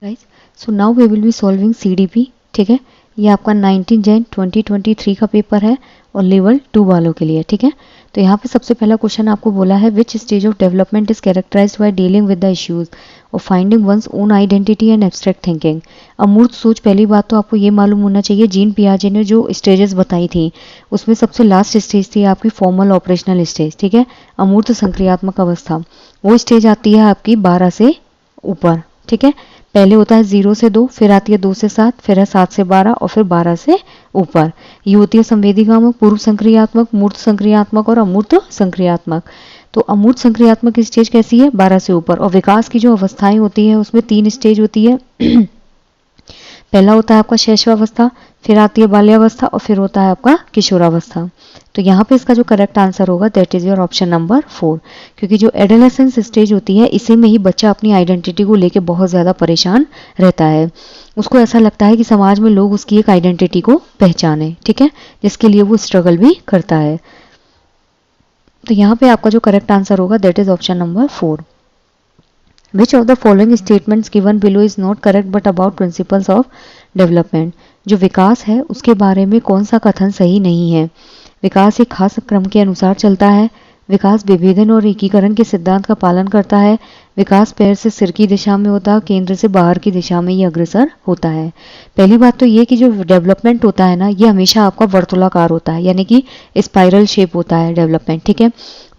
Guys, so now we will be solving CDP. ठीक है, ये आपका 19 जैन 2023 का पेपर है और लेवल 2 वालों के लिए। ठीक है, तो यहाँ पे सबसे पहला क्वेश्चन आपको बोला है which stage of development is characterized by dealing with the issues of finding one's own identity and abstract thinking. अमूर्त सोच, पहली बात तो आपको ये मालूम होना चाहिए जीन पियाजे ने जो स्टेजेस बताई थी उसमें सबसे लास्ट स्टेज थी आपकी फॉर्मल ऑपरेशनल स्टेज। ठीक है, अमूर्त संक्रियात्मक अवस्था, वो स्टेज आती है आपकी 12 से ऊपर। ठीक है, पहले होता है 0 से 2, फिर आती है 2 से 7, फिर है 7 से 12 और फिर 12 से ऊपर। ये होती है संवेदीकामक, पूर्व संक्रियात्मक, मूर्त संक्रियात्मक और अमूर्त संक्रियात्मक। तो अमूर्त संक्रियात्मक की स्टेज कैसी है? 12 से ऊपर। और विकास की जो अवस्थाएं होती है उसमें 3 स्टेज होती है। पहला होता है आपका शैशवावस्था, फिर आती है बाल्यावस्था और फिर होता है आपका किशोरावस्था। तो यहाँ पे इसका जो करेक्ट आंसर होगा that is your option number 4, क्योंकि जो एडोलेसेंस स्टेज होती है इसी में ही बच्चा अपनी आइडेंटिटी को लेके बहुत ज़्यादा परेशान रहता है। उसको ऐसा लगता है कि समाज में लोग उसकी एक आइडेंटिटी को पहचाने। ठीक है, जिसके लिए वो स्ट्रगल भी करता है। तो यहाँ पे आपका जो करेक्ट आंसर होगा that is option number 4। Which of the following statements given below is not correct but about principles of development? जो विकास है उसके बारे में कौन सा कथन सही नहीं है? विकास एक खास क्रम के अनुसार चलता है, विकास विभेदन और एकीकरण के सिद्धांत का पालन करता है, विकास पैर से सिर की दिशा में होता है, केंद्र से बाहर की दिशा में ये अग्रसर होता है। पहली बात तो ये कि जो डेवलपमेंट होता है ना ये हमेशा आपका वर्तुलाकार होता है, यानी कि स्पाइरल शेप होता है डेवलपमेंट। ठीक है,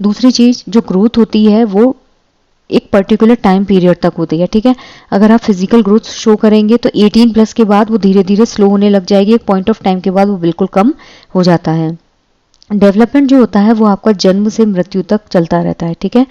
दूसरी चीज जो ग्रोथ होती है वो एक पर्टिकुलर टाइम पीरियड तक होती है। ठीक है, अगर आप फिजिकल ग्रोथ शो करेंगे तो 18 प्लस के बाद वो धीरे धीरे स्लो होने लग जाएगी, एक पॉइंट ऑफ टाइम के बाद वो बिल्कुल कम हो जाता है। डेवलपमेंट जो होता है वो आपका जन्म से मृत्यु तक चलता रहता है। ठीक है,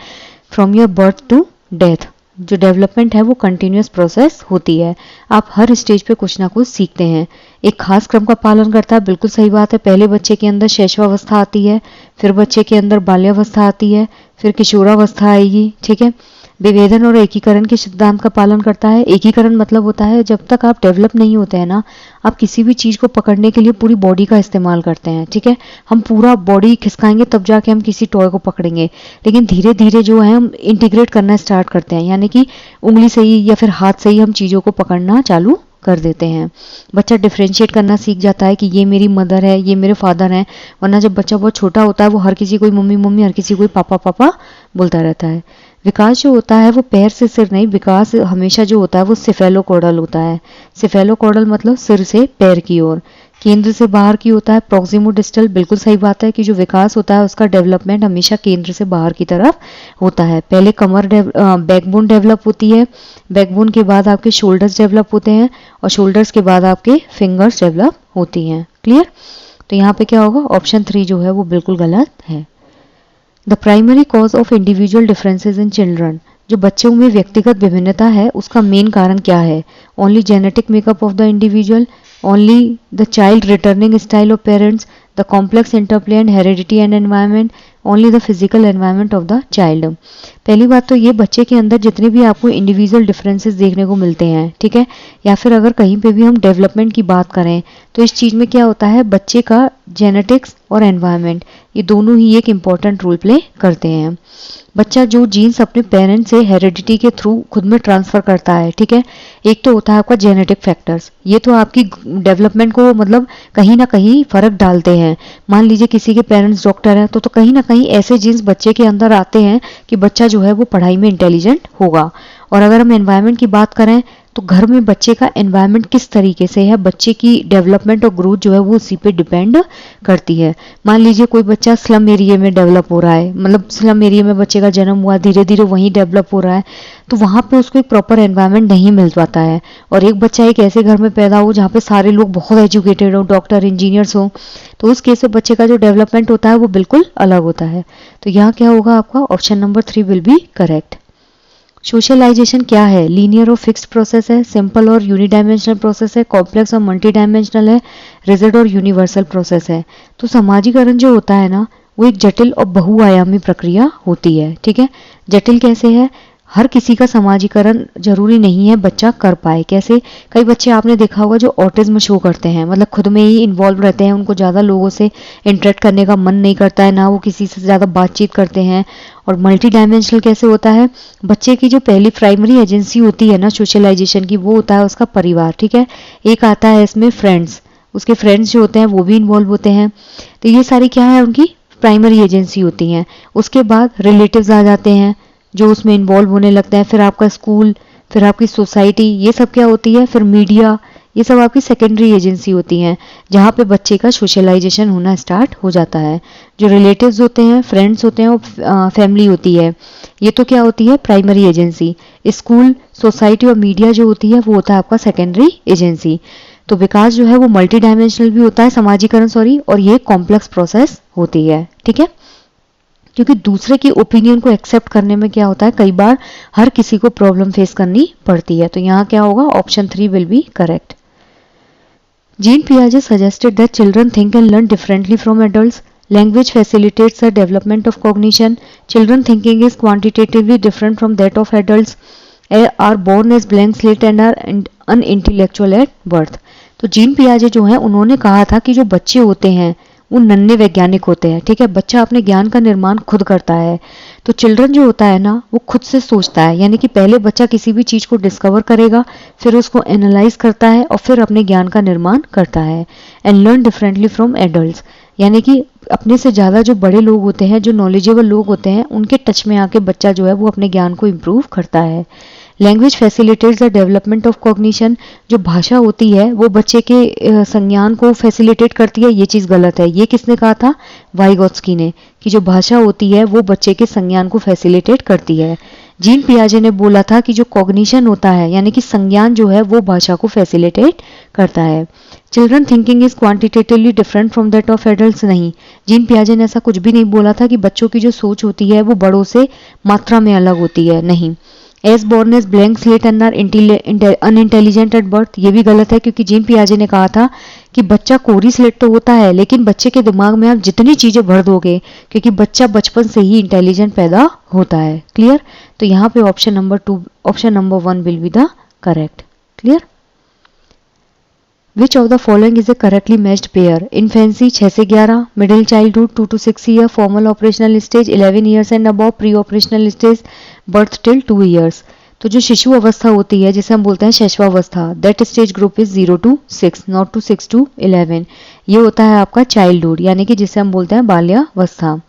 from your birth to death जो डेवलपमेंट है वो कंटिन्यूस प्रोसेस होती है। आप हर स्टेज पे कुछ ना कुछ सीखते हैं, एक खास क्रम का पालन करता है। बिल्कुल सही बात है, पहले बच्चे के अंदर शैशवावस्था आती है, फिर बच्चे के अंदर बाल्यावस्था आती है, फिर किशोरावस्था आएगी। ठीक है, विभेदन और एकीकरण के सिद्धांत का पालन करता है। एकीकरण मतलब होता है जब तक आप डेवलप नहीं होते हैं ना, आप किसी भी चीज़ को पकड़ने के लिए पूरी बॉडी का इस्तेमाल करते हैं। ठीक है, हम पूरा बॉडी खिसकाएंगे तब जाके हम किसी टॉय को पकड़ेंगे, लेकिन धीरे धीरे जो है हम इंटीग्रेट करना स्टार्ट करते हैं, यानी कि उंगली से ही या फिर हाथ से ही हम चीज़ों को पकड़ना चालू कर देते हैं। बच्चा डिफ्रेंशिएट करना सीख जाता है कि ये मेरी मदर है, ये मेरे फादर हैं। वरना जब बच्चा बहुत छोटा होता है वो हर किसी को मम्मी मम्मी, हर किसी को पापा पापा बोलता रहता है। विकास जो होता है वो पैर से सिर नहीं, विकास हमेशा जो होता है वो सिफेलोकॉर्डल होता है। सिफेलोकॉर्डल मतलब सिर से पैर की ओर, केंद्र से बाहर की होता है प्रोक्सिमोडिस्टल। बिल्कुल सही बात है कि जो विकास होता है उसका डेवलपमेंट हमेशा केंद्र से बाहर की तरफ होता है। पहले कमर बैकबोन डेवलप होती है, बैकबोन के बाद आपके शोल्डर्स डेवलप होते हैं और शोल्डर्स के बाद आपके फिंगर्स डेवलप होती हैं। क्लियर? तो यहाँ पे क्या होगा, ऑप्शन 3 जो है वो बिल्कुल गलत है। The primary cause of individual differences in children, जो बच्चों में व्यक्तिगत विभिन्नता है उसका मेन कारण क्या है? Only genetic makeup of the individual, only the child returning style of parents, the complex interplay and heredity and environment, only the physical environment of the child. पहली बात तो ये बच्चे के अंदर जितने भी आपको इंडिविजुअल डिफरेंसेस देखने को मिलते हैं, ठीक है, या फिर अगर कहीं पे भी हम डेवलपमेंट की बात करें तो इस चीज़ में क्या होता है, बच्चे का जेनेटिक्स और एनवायरनमेंट ये दोनों ही एक इम्पॉर्टेंट रोल प्ले करते हैं। बच्चा जो जीन्स अपने पेरेंट्स से हेरिडिटी के थ्रू खुद में ट्रांसफर करता है, ठीक है, एक तो होता है आपका जेनेटिक फैक्टर्स, ये तो आपकी डेवलपमेंट को मतलब कहीं ना कहीं फर्क डालते हैं। मान लीजिए किसी के पेरेंट्स डॉक्टर हैं तो कहीं ना कहीं ऐसे जीन्स बच्चे के अंदर आते हैं कि बच्चा जो है वो पढ़ाई में इंटेलिजेंट होगा। और अगर हम एनवायरनमेंट की बात करें तो घर में बच्चे का एनवायरनमेंट किस तरीके से है, बच्चे की डेवलपमेंट और ग्रोथ जो है वो उसी पे डिपेंड करती है। मान लीजिए कोई बच्चा स्लम एरिया में डेवलप हो रहा है, मतलब स्लम एरिया में बच्चे का जन्म हुआ, धीरे धीरे वहीं डेवलप हो रहा है, तो वहाँ पे उसको एक प्रॉपर एनवायरनमेंट नहीं मिल पाता है। और एक बच्चा एक ऐसे घर में पैदा हो जहाँ पे सारे लोग बहुत एजुकेटेड हो, डॉक्टर इंजीनियर्स हो, तो उस केस में बच्चे का जो डेवलपमेंट होता है वो बिल्कुल अलग होता है। तो यहाँ क्या होगा आपका option number 3 will be correct. Socialization क्या है? लीनियर और फिक्स्ड प्रोसेस है, सिंपल और यूनिडायमेंशनल प्रोसेस है, कॉम्प्लेक्स और मल्टी डायमेंशनल है, रिजिड और यूनिवर्सल प्रोसेस है। तो समाजीकरण जो होता है ना वो एक जटिल और बहुआयामी प्रक्रिया होती है। ठीक है, जटिल कैसे है? हर किसी का समाजीकरण जरूरी नहीं है बच्चा कर पाए। कैसे? कई बच्चे आपने देखा होगा जो ऑटिज्म शो करते हैं, मतलब खुद में ही इन्वॉल्व रहते हैं, उनको ज़्यादा लोगों से इंटरेक्ट करने का मन नहीं करता है, ना वो किसी से ज़्यादा बातचीत करते हैं। और मल्टी डायमेंशनल कैसे होता है? बच्चे की जो पहली प्राइमरी एजेंसी होती है ना सोशलाइजेशन की, वो होता है उसका परिवार, ठीक है। एक आता है इसमें फ्रेंड्स, उसके फ्रेंड्स जो होते हैं वो भी इन्वॉल्व होते हैं। तो ये सारी क्या है, उनकी प्राइमरी एजेंसी होती हैं। उसके बाद रिलेटिव्स आ जाते हैं जो उसमें इन्वॉल्व होने लगते हैं, फिर आपका स्कूल, फिर आपकी सोसाइटी, ये सब क्या होती है, फिर मीडिया, ये सब आपकी सेकेंडरी एजेंसी होती हैं जहाँ पे बच्चे का सोशलाइजेशन होना स्टार्ट हो जाता है। जो रिलेटिव्स होते हैं, फ्रेंड्स होते हैं, और फैमिली होती है, ये तो क्या होती है, प्राइमरी एजेंसी। स्कूल, सोसाइटी और मीडिया जो होती है वो होता है आपका सेकेंडरी एजेंसी। तो विकास जो है वो मल्टी डायमेंशनल भी होता है, समाजीकरण सॉरी, और ये कॉम्प्लेक्स प्रोसेस होती है, ठीक है। क्योंकि दूसरे की ओपिनियन को एक्सेप्ट करने में क्या होता है, कई बार हर किसी को प्रॉब्लम फेस करनी पड़ती है। तो यहाँ क्या होगा, option 3 will be correct. Jean Piaget suggested that children think and learn differently from adults. Language facilitates the development of cognition. Children thinking is quantitatively different from that of adults. Are born as blank slate and are unintellectual at birth. तो gene पियाजे जो है उन्होंने कहा था कि जो बच्चे होते हैं वो नन्हे वैज्ञानिक होते हैं, ठीक है। बच्चा अपने ज्ञान का निर्माण खुद करता है। तो चिल्ड्रन जो होता है ना वो खुद से सोचता है, यानी कि पहले बच्चा किसी भी चीज़ को डिस्कवर करेगा, फिर उसको एनालाइज करता है और फिर अपने ज्ञान का निर्माण करता है। And learn differently from adults, यानी कि अपने से ज़्यादा जो बड़े लोग होते हैं, जो नॉलेजेबल लोग होते हैं, उनके टच में आके बच्चा जो है वो अपने ज्ञान को इम्प्रूव करता है। Language facilitates the development of cognition, जो भाषा होती है वो बच्चे के संज्ञान को फैसिलिटेट करती है, ये चीज़ गलत है। ये किसने कहा था, वाइगोत्स्की ने, कि जो भाषा होती है वो बच्चे के संज्ञान को फैसिलिटेट करती है। जीन पियाजे ने बोला था कि जो कॉग्निशन होता है यानी कि संज्ञान जो है वो भाषा को फैसिलिटेट करता है। Children thinking is quantitatively different from that of adults, नहीं, जीन पियाजे ने ऐसा कुछ भी नहीं बोला था कि बच्चों की जो सोच होती है वो बड़ों से मात्रा में अलग होती है, नहीं। As born as blank slate and are unintelligent at birth, ये भी गलत है, क्योंकि जीन पियाजे ने कहा था कि बच्चा कोरी स्लेट तो होता है लेकिन बच्चे के दिमाग में आप जितनी चीज़ें भर दोगे, क्योंकि बच्चा बचपन से ही इंटेलिजेंट पैदा होता है। क्लियर? तो यहाँ पे option number 1 will be the correct. Clear? Which of the following is a correctly matched pair? Infancy 6 से 11, middle childhood 2 to 6 year, formal operational stage 11 years and above, pre-operational stage birth till 2 years. तो जो शिशु अवस्था होती है जिसे हम बोलते हैं शैशवावस्था, that stage group is 0 to 6, not to 6 to 11। ये होता है आपका चाइल्डहुड, यानी कि जिसे हम बोलते हैं बाल्यावस्था।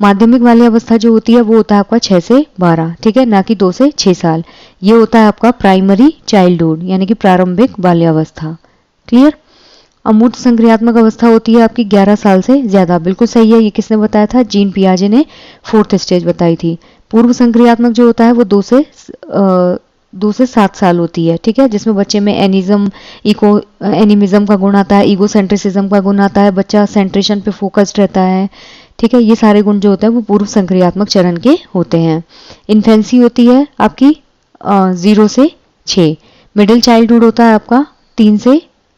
माध्यमिक बाल्यावस्था जो होती है वो होता है आपका 6 से 12, ठीक है, ना कि 2 से 6 साल। ये होता है आपका प्राइमरी चाइल्डहुड, यानी कि प्रारंभिक बाल्यावस्था। क्लियर? अमूर्त संक्रियात्मक अवस्था होती है आपकी 11 साल से ज्यादा, बिल्कुल सही है। ये किसने बताया था? जीन पियाजे ने 4th स्टेज बताई थी। पूर्व संक्रियात्मक जो होता है वो 2 से 7 साल होती है, ठीक है, जिसमें बच्चे में एनिमिज्म का गुण आता है, ईगोसेंट्रिसिज्म का गुण आता है, बच्चा सेंट्रेशन पे फोकस्ड रहता है, ठीक है। ये सारे गुण जो होते हैं वो पूर्व संक्रियात्मक चरण के होते हैं। इन्फेंसी होती है आपकी 0 से 6। मिडिल चाइल्डहुड होता है आपका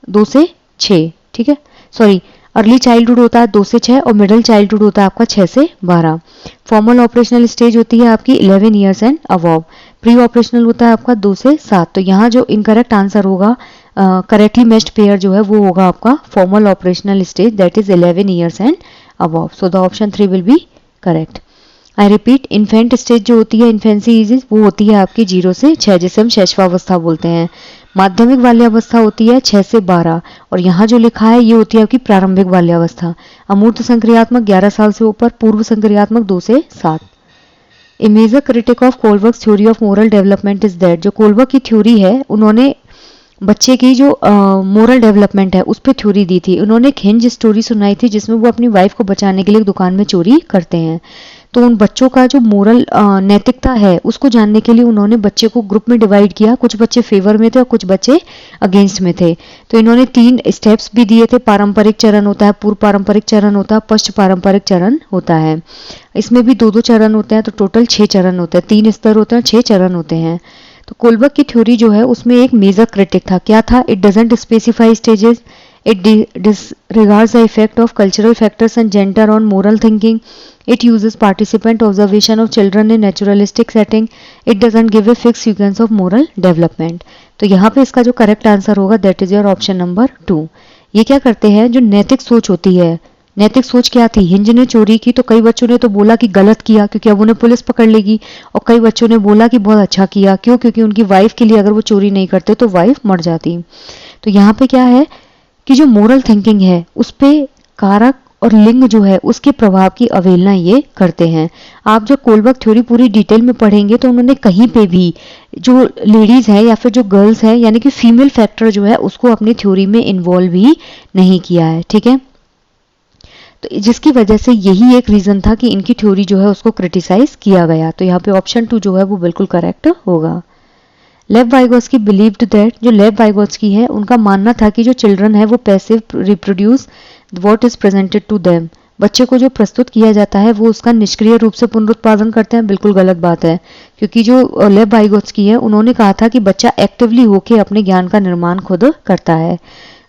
2 से 6, ठीक है, सॉरी, अर्ली चाइल्डहुड होता है 2 से 6 और मिडिल चाइल्डहुड होता है आपका 6 से 12। फॉर्मल ऑपरेशनल स्टेज होती है आपकी 11 years and above. Pre operational होता है आपका 2 से 7। तो यहाँ जो इनकरेक्ट आंसर होगा, करेक्टली मैच्ड पेयर जो है वो होगा आपका formal operational stage, that is 11 years and above. So the option 3 will be correct. I repeat, infant stage जो होती है, इन्फेंसी एज, वो होती है आपकी 0 से 6, जिसे हम शैशवावस्था बोलते हैं। माध्यमिक बाल्यावस्था होती है 6 से 12 और यहाँ जो लिखा है ये होती है आपकी प्रारंभिक बाल्यावस्था। अमूर्त संक्रियात्मक 11 साल से ऊपर, पूर्व संक्रियात्मक 2 से 7। A major critic of Kohlberg's theory of moral development is that, जो कोलबर्ग की थ्योरी है उन्होंने बच्चे की जो मोरल डेवलपमेंट है उस पर थ्योरी दी थी। उन्होंने एक हिंज स्टोरी सुनाई थी जिसमें वो अपनी वाइफ को बचाने के लिए एक दुकान में चोरी करते हैं। तो उन बच्चों का जो मोरल नैतिकता है उसको जानने के लिए उन्होंने बच्चे को ग्रुप में डिवाइड किया। कुछ बच्चे फेवर में थे और कुछ बच्चे अगेंस्ट में थे। तो इन्होंने 3 स्टेप्स भी दिए थे। पारंपरिक चरण होता है, पूर्व पारंपरिक चरण होता है, पश्च पारंपरिक चरण होता है। इसमें भी 2-2 चरण होते हैं, तो टोटल 6 चरण होते हैं। 3 स्तर होते हैं, 6 चरण होते हैं। तो कोलबर्ग की थ्योरी जो है उसमें एक मेजर क्रिटिक था। क्या था? It doesn't specify stages It disregards the effect of cultural factors and gender on moral thinking. It uses participant observation of children in naturalistic setting. It doesn't give a fixed sequence of moral development. तो यहाँ पे इसका जो correct answer होगा that is your option number 2. ये क्या करते हैं, जो नैतिक सोच होती है, नैतिक सोच क्या थी, हिंज ने चोरी की तो कई बच्चों ने तो बोला कि गलत किया क्योंकि अब उन्हें पुलिस पकड़ लेगी, और कई बच्चों ने बोला कि बहुत अच्छा किया. क्यों? क्योंकि उनकी वाइफ के लिए अगर वो चोरी नहीं करते तो वाइफ मर जाती. तो यहाँ पे क्या है कि जो मोरल थिंकिंग है उस पे कारक और लिंग जो है उसके प्रभाव की अवहेलना ये करते हैं. आप जब कोलबर्ग थ्योरी पूरी डिटेल में पढ़ेंगे तो उन्होंने कहीं पे भी जो लेडीज है या फिर जो गर्ल्स है यानी कि फीमेल फैक्टर जो है उसको अपनी थ्योरी में इन्वॉल्व ही नहीं किया है. ठीक है, तो जिसकी वजह से यही एक रीजन था कि इनकी थ्योरी जो है उसको क्रिटिसाइज किया गया. तो यहाँ पे ऑप्शन 2 जो है वो बिल्कुल करेक्ट होगा. लेव वाइगोत्स्की बिलीव्ड दैट, जो लेव वाइगोत्स्की है उनका मानना था कि जो चिल्ड्रन है वो passive reproduce what is presented to them. बच्चे को जो प्रस्तुत किया जाता है वो उसका निष्क्रिय रूप से पुनरुत्पादन करते हैं. बिल्कुल गलत बात है, क्योंकि जो लेव वाइगोत्स्की है उन्होंने कहा था कि बच्चा एक्टिवली होकर अपने ज्ञान का निर्माण खुद करता है.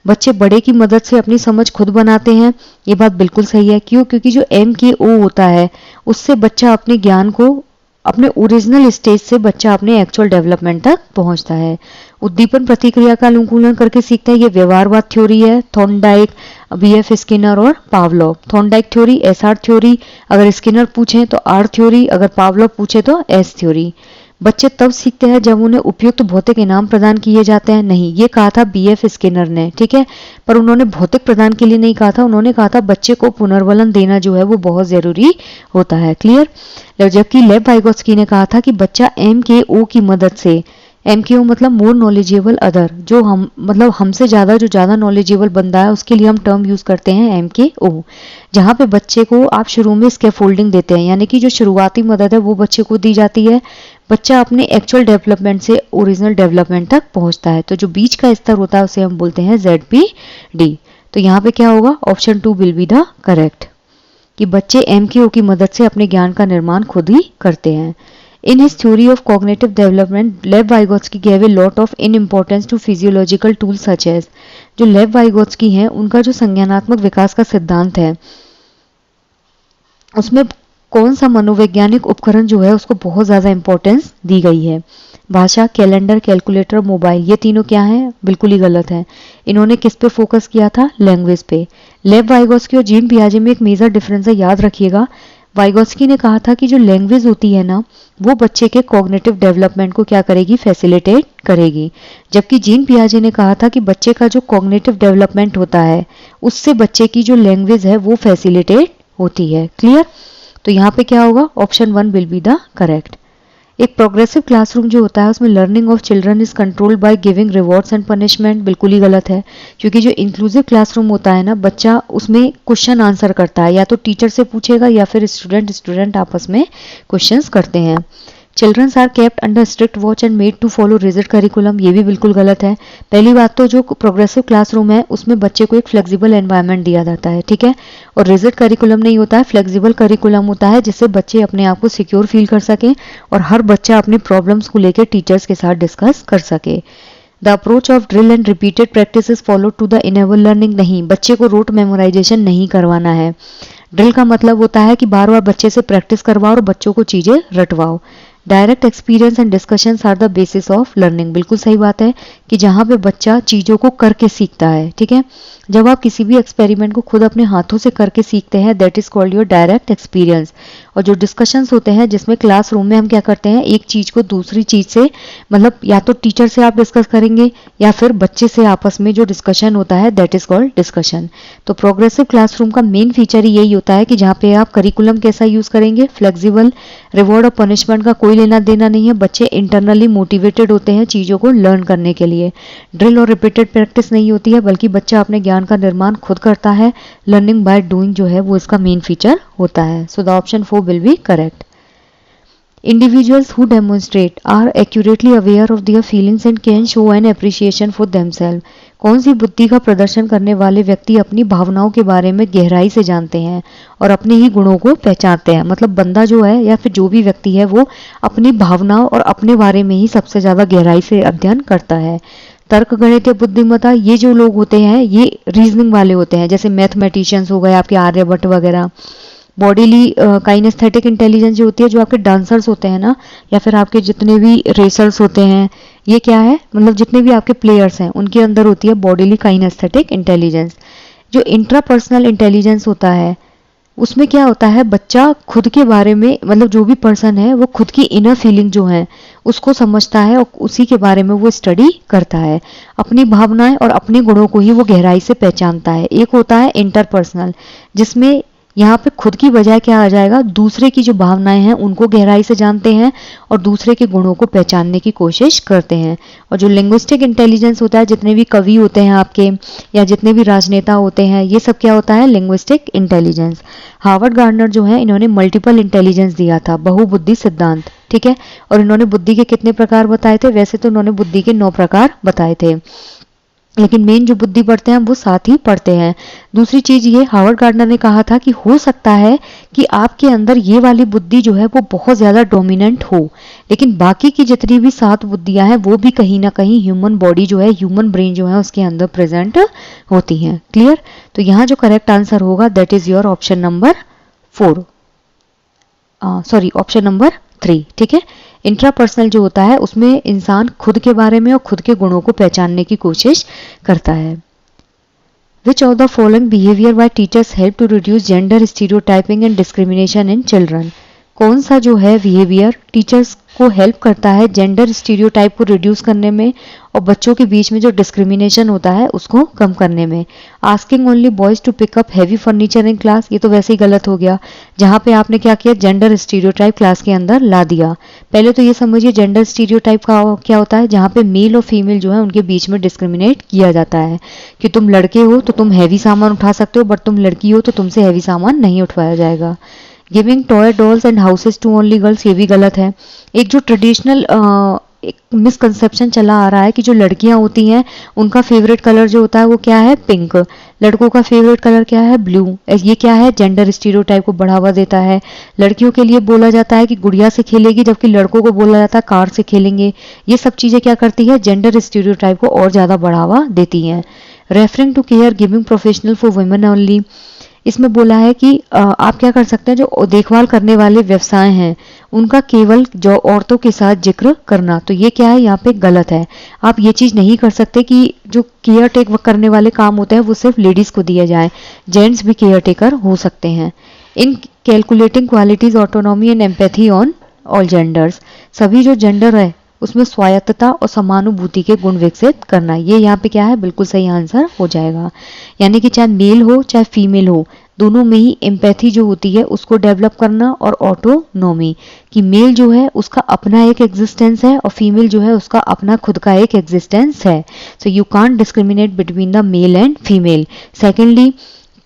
बच्चे बड़े की मदद से अपनी समझ खुद बनाते हैं. ये बात बिल्कुल सही है. क्यों? क्योंकि जो MKO होता है उससे बच्चा अपने ज्ञान को अपने ओरिजिनल स्टेज से बच्चा अपने एक्चुअल डेवलपमेंट तक पहुंचता है. उद्दीपन प्रतिक्रिया का अनुकूलन करके सीखता है. ये व्यवहारवाद थ्योरी है. थॉर्नडाइक, BF स्किनर और Pavlov. Thorndike theory SR theory, अगर स्किनर पूछें तो R थ्योरी, अगर पावलोव पूछे तो S थ्योरी. बच्चे तब सीखते हैं जब उन्हें उपयुक्त भौतिक इनाम प्रदान किए जाते हैं. नहीं, ये कहा था BF स्किनर ने. ठीक है, पर उन्होंने भौतिक प्रदान के लिए नहीं कहा था, उन्होंने कहा था बच्चे को पुनर्बलन देना जो है वो बहुत जरूरी होता है. क्लियर. जबकि लेव वाइगोत्स्की ने कहा था कि बच्चा MKO की मदद से, MKO मतलब मोर नॉलेजेबल अदर, जो हम मतलब हमसे ज़्यादा जो ज़्यादा नॉलेजेबल बंदा है उसके लिए हम टर्म यूज़ करते हैं MKO. जहाँ पे बच्चे को आप शुरू में स्कैफोल्डिंग देते हैं, यानी कि जो शुरुआती मदद है वो बच्चे को दी जाती है. बच्चा अपने एक्चुअल डेवलपमेंट से ओरिजिनल डेवलपमेंट तक पहुँचता है. तो जो बीच का स्तर होता है उसे हम बोलते हैं ZPD. तो यहाँ पे क्या होगा, option 2 will be the correct, कि बच्चे MKO की मदद से अपने ज्ञान का निर्माण खुद ही करते हैं. In his theory of cognitive development, Lev Vygotsky gave a lot of importance to physiological tools such as, जो लेव वाइगोत्स्की हैं उनका जो संज्ञानात्मक विकास का सिद्धांत है उसमें कौन सा मनोवैज्ञानिक उपकरण जो है उसको बहुत ज़्यादा इंपॉर्टेंस दी गई है. भाषा, कैलेंडर, कैलकुलेटर, मोबाइल, ये तीनों क्या हैं, बिल्कुल ही गलत हैं. इन्होंने किस पे फोकस किया था, लैंग्वेज पे. लेव वाइगोत्स्की और जीन पियाजे में एक मेजर डिफरेंस है, याद रखिएगा. वाइगोत्स्की ने कहा था कि जो लैंग्वेज होती है ना वो बच्चे के कॉग्निटिव डेवलपमेंट को क्या करेगी, फैसिलिटेट करेगी. जबकि जीन पियाजे ने कहा था कि बच्चे का जो कॉग्निटिव डेवलपमेंट होता है उससे बच्चे की जो लैंग्वेज है वो फैसिलिटेट होती है. क्लियर. तो यहाँ पे क्या होगा, option 1 will be the correct. एक प्रोग्रेसिव क्लासरूम जो होता है उसमें learning of children is controlled by giving rewards and punishment. बिल्कुल ही गलत है, क्योंकि जो इंक्लूसिव क्लासरूम होता है ना बच्चा उसमें क्वेश्चन आंसर करता है, या तो टीचर से पूछेगा या फिर स्टूडेंट आपस में क्वेश्चंस करते हैं. Childrens are kept under strict watch and made to follow rigid curriculum. ये भी बिल्कुल गलत है. पहली बात तो जो प्रोग्रेसिव क्लासरूम है उसमें बच्चे को एक फ्लेक्सिबल एनवायरनमेंट दिया जाता है. ठीक है, और रिजिड करिकुलम नहीं होता है, फ्लेक्सिबल करिकुलम होता है जिससे बच्चे अपने आप को सिक्योर फील कर सकें और हर बच्चा अपने प्रॉब्लम्स को लेकर टीचर्स के साथ डिस्कस कर सके. The approach of drill and repeated practice is follow to the enable learning. नहीं, बच्चे को रोट मेमोराइजेशन नहीं करवाना है. ड्रिल का मतलब होता है कि बार बार बच्चे से प्रैक्टिस करवाओ और बच्चों को चीजें रटवाओ. Direct experience and discussions are the basis of learning. बिल्कुल सही बात है कि जहाँ पे बच्चा चीज़ों को करके सीखता है. ठीक है, जब आप किसी भी एक्सपेरिमेंट को खुद अपने हाथों से करके सीखते हैं that is called your direct experience. और जो डिस्कशंस होते हैं जिसमें क्लासरूम में हम क्या करते हैं, एक चीज़ को दूसरी चीज़ से मतलब या तो टीचर से आप डिस्कस करेंगे या फिर बच्चे से आपस में जो डिस्कशन होता है दैट इज कॉल्ड डिस्कशन. तो प्रोग्रेसिव क्लासरूम का मेन फीचर ही यही होता है कि जहाँ पे आप करिकुलम कैसा यूज़ करेंगे, फ्लेक्सिबल, रिवॉर्ड और पनिशमेंट का कोई लेना देना नहीं है. बच्चे इंटरनली मोटिवेटेड होते हैं चीज़ों को लर्न करने के लिए. ड्रिल और रिपीटेड प्रैक्टिस नहीं होती है, बल्कि बच्चा अपने ज्ञान का निर्माण खुद करता है. लर्निंग बाय डूइंग जो है वो इसका मेन फीचर होता है. So the option 4 will be correct. Individuals who demonstrate are accurately aware of their feelings and can show an appreciation for themselves. कौन सी बुद्धि का प्रदर्शन करने वाले व्यक्ति अपनी भावनाओं के बारे में गहराई से जानते हैं और अपने ही गुणों को पहचानते हैं. मतलब बंदा जो है या फिर जो भी व्यक्ति है वो अपनी भावनाओं और अपने बारे में ही सबसे ज़्यादा गहराई से अध्ययन करता है. तर्क गणित या बुद्धिमत्ता, ये जो लोग होते हैं ये रीजनिंग वाले होते हैं, जैसे मैथमेटिशियंस हो गए आपके आर्यभट्ट वगैरह। बॉडीली काइनेस्थेटिक इंटेलिजेंस जो होती है, जो आपके डांसर्स होते हैं ना, या फिर आपके जितने भी रेसर्स होते हैं, ये क्या है, मतलब जितने भी आपके प्लेयर्स हैं उनके अंदर होती है बॉडीली काइनेस्थेटिक इंटेलिजेंस। जो इंट्रापर्सनल इंटेलिजेंस होता है उसमें क्या होता है, बच्चा खुद के बारे में, मतलब जो भी पर्सन है वो खुद की इनर फीलिंग जो है उसको समझता है और उसी के बारे में वो स्टडी करता है। अपनी भावनाएं और अपने गुणों को ही वो गहराई से पहचानता है। एक होता है इंटरपर्सनल, जिसमें यहाँ पे खुद की बजाय क्या आ जाएगा, दूसरे की जो भावनाएं हैं उनको गहराई से जानते हैं और दूसरे के गुणों को पहचानने की कोशिश करते हैं। और जो लिंग्विस्टिक इंटेलिजेंस होता है, जितने भी कवि होते हैं आपके या जितने भी राजनेता होते हैं, ये सब क्या होता है, लिंग्विस्टिक इंटेलिजेंस। हार्वर्ड गार्डनर जो है इन्होंने मल्टीपल इंटेलिजेंस दिया था, बहुबुद्धि सिद्धांत, ठीक है। और इन्होंने बुद्धि के कितने प्रकार बताए थे, वैसे तो इन्होंने बुद्धि के 9 प्रकार बताए थे, लेकिन मेन जो बुद्धि पढ़ते हैं वो साथ ही पढ़ते हैं। दूसरी चीज ये, हार्वर्ड गार्डनर ने कहा था कि हो सकता है कि आपके अंदर ये वाली बुद्धि जो है वो बहुत ज्यादा डोमिनेंट हो, लेकिन बाकी की जितनी भी 7 बुद्धियां हैं वो भी कहीं ना कहीं ह्यूमन बॉडी जो है, ह्यूमन ब्रेन जो है उसके अंदर प्रेजेंट होती हैं। क्लियर? तो यहाँ जो करेक्ट आंसर होगा that is your option number 4, sorry option number 3, ठीक है। इंट्रापर्सनल जो होता है उसमें इंसान खुद के बारे में और खुद के गुणों को पहचानने की कोशिश करता है। Which of the following behavior by teachers help to reduce gender stereotyping and discrimination in children? कौन सा जो है बिहेवियर टीचर्स को हेल्प करता है जेंडर स्टीरियोटाइप को रिड्यूस करने में और बच्चों के बीच में जो डिस्क्रिमिनेशन होता है उसको कम करने में? Asking only boys to pick up heavy furniture in class, ये तो वैसे ही गलत हो गया। जहां पे आपने क्या किया, जेंडर स्टीरियोटाइप क्लास के अंदर ला दिया। पहले तो ये समझिए जेंडर स्टीरियोटाइप का क्या होता है, जहां पे मेल और फीमेल जो है उनके बीच में डिस्क्रिमिनेट किया जाता है कि तुम लड़के हो तो तुम हैवी सामान उठा सकते हो, बट तुम लड़की हो तो तुमसे हैवी सामान नहीं उठवाया जाएगा। Giving toy dolls and houses to only girls, ये भी गलत है। एक जो ट्रेडिशनल एक मिसकंसेप्शन चला आ रहा है कि जो लड़कियां होती हैं उनका फेवरेट कलर जो होता है वो क्या है, पिंक। लड़कों का फेवरेट कलर क्या है, ब्लू। ये क्या है, जेंडर स्टीरियोटाइप को बढ़ावा देता है। लड़कियों के लिए बोला जाता है कि गुड़िया से खेलेगी, जबकि लड़कों को बोला जाता है कार से खेलेंगे। ये सब चीजें क्या करती है, जेंडर स्टीरियोटाइप को और ज्यादा बढ़ावा देती हैं। Referring to care giving professional for women only, इसमें बोला है कि आप क्या कर सकते हैं, जो देखभाल करने वाले व्यवसाय हैं उनका केवल जो औरतों के साथ जिक्र करना, तो ये क्या है, यहाँ पे गलत है। आप ये चीज नहीं कर सकते कि जो केयर टेक करने वाले काम होते हैं वो सिर्फ लेडीज को दिए जाए, जेंट्स भी केयर टेकर हो सकते हैं। इन calculating qualities autonomy and empathy on all genders, सभी जो जेंडर है उसमें स्वायत्तता और समानुभूति के गुण विकसित करना, ये यहाँ पे क्या है, बिल्कुल सही आंसर हो जाएगा। यानी कि चाहे मेल हो चाहे फीमेल हो, दोनों में ही एम्पैथी जो होती है उसको डेवलप करना, और ऑटोनॉमी कि मेल जो है उसका अपना एक एग्जिस्टेंस है और फीमेल जो है उसका अपना खुद का एक एग्जिस्टेंस है। So you can't discriminate between the male and female. Secondly,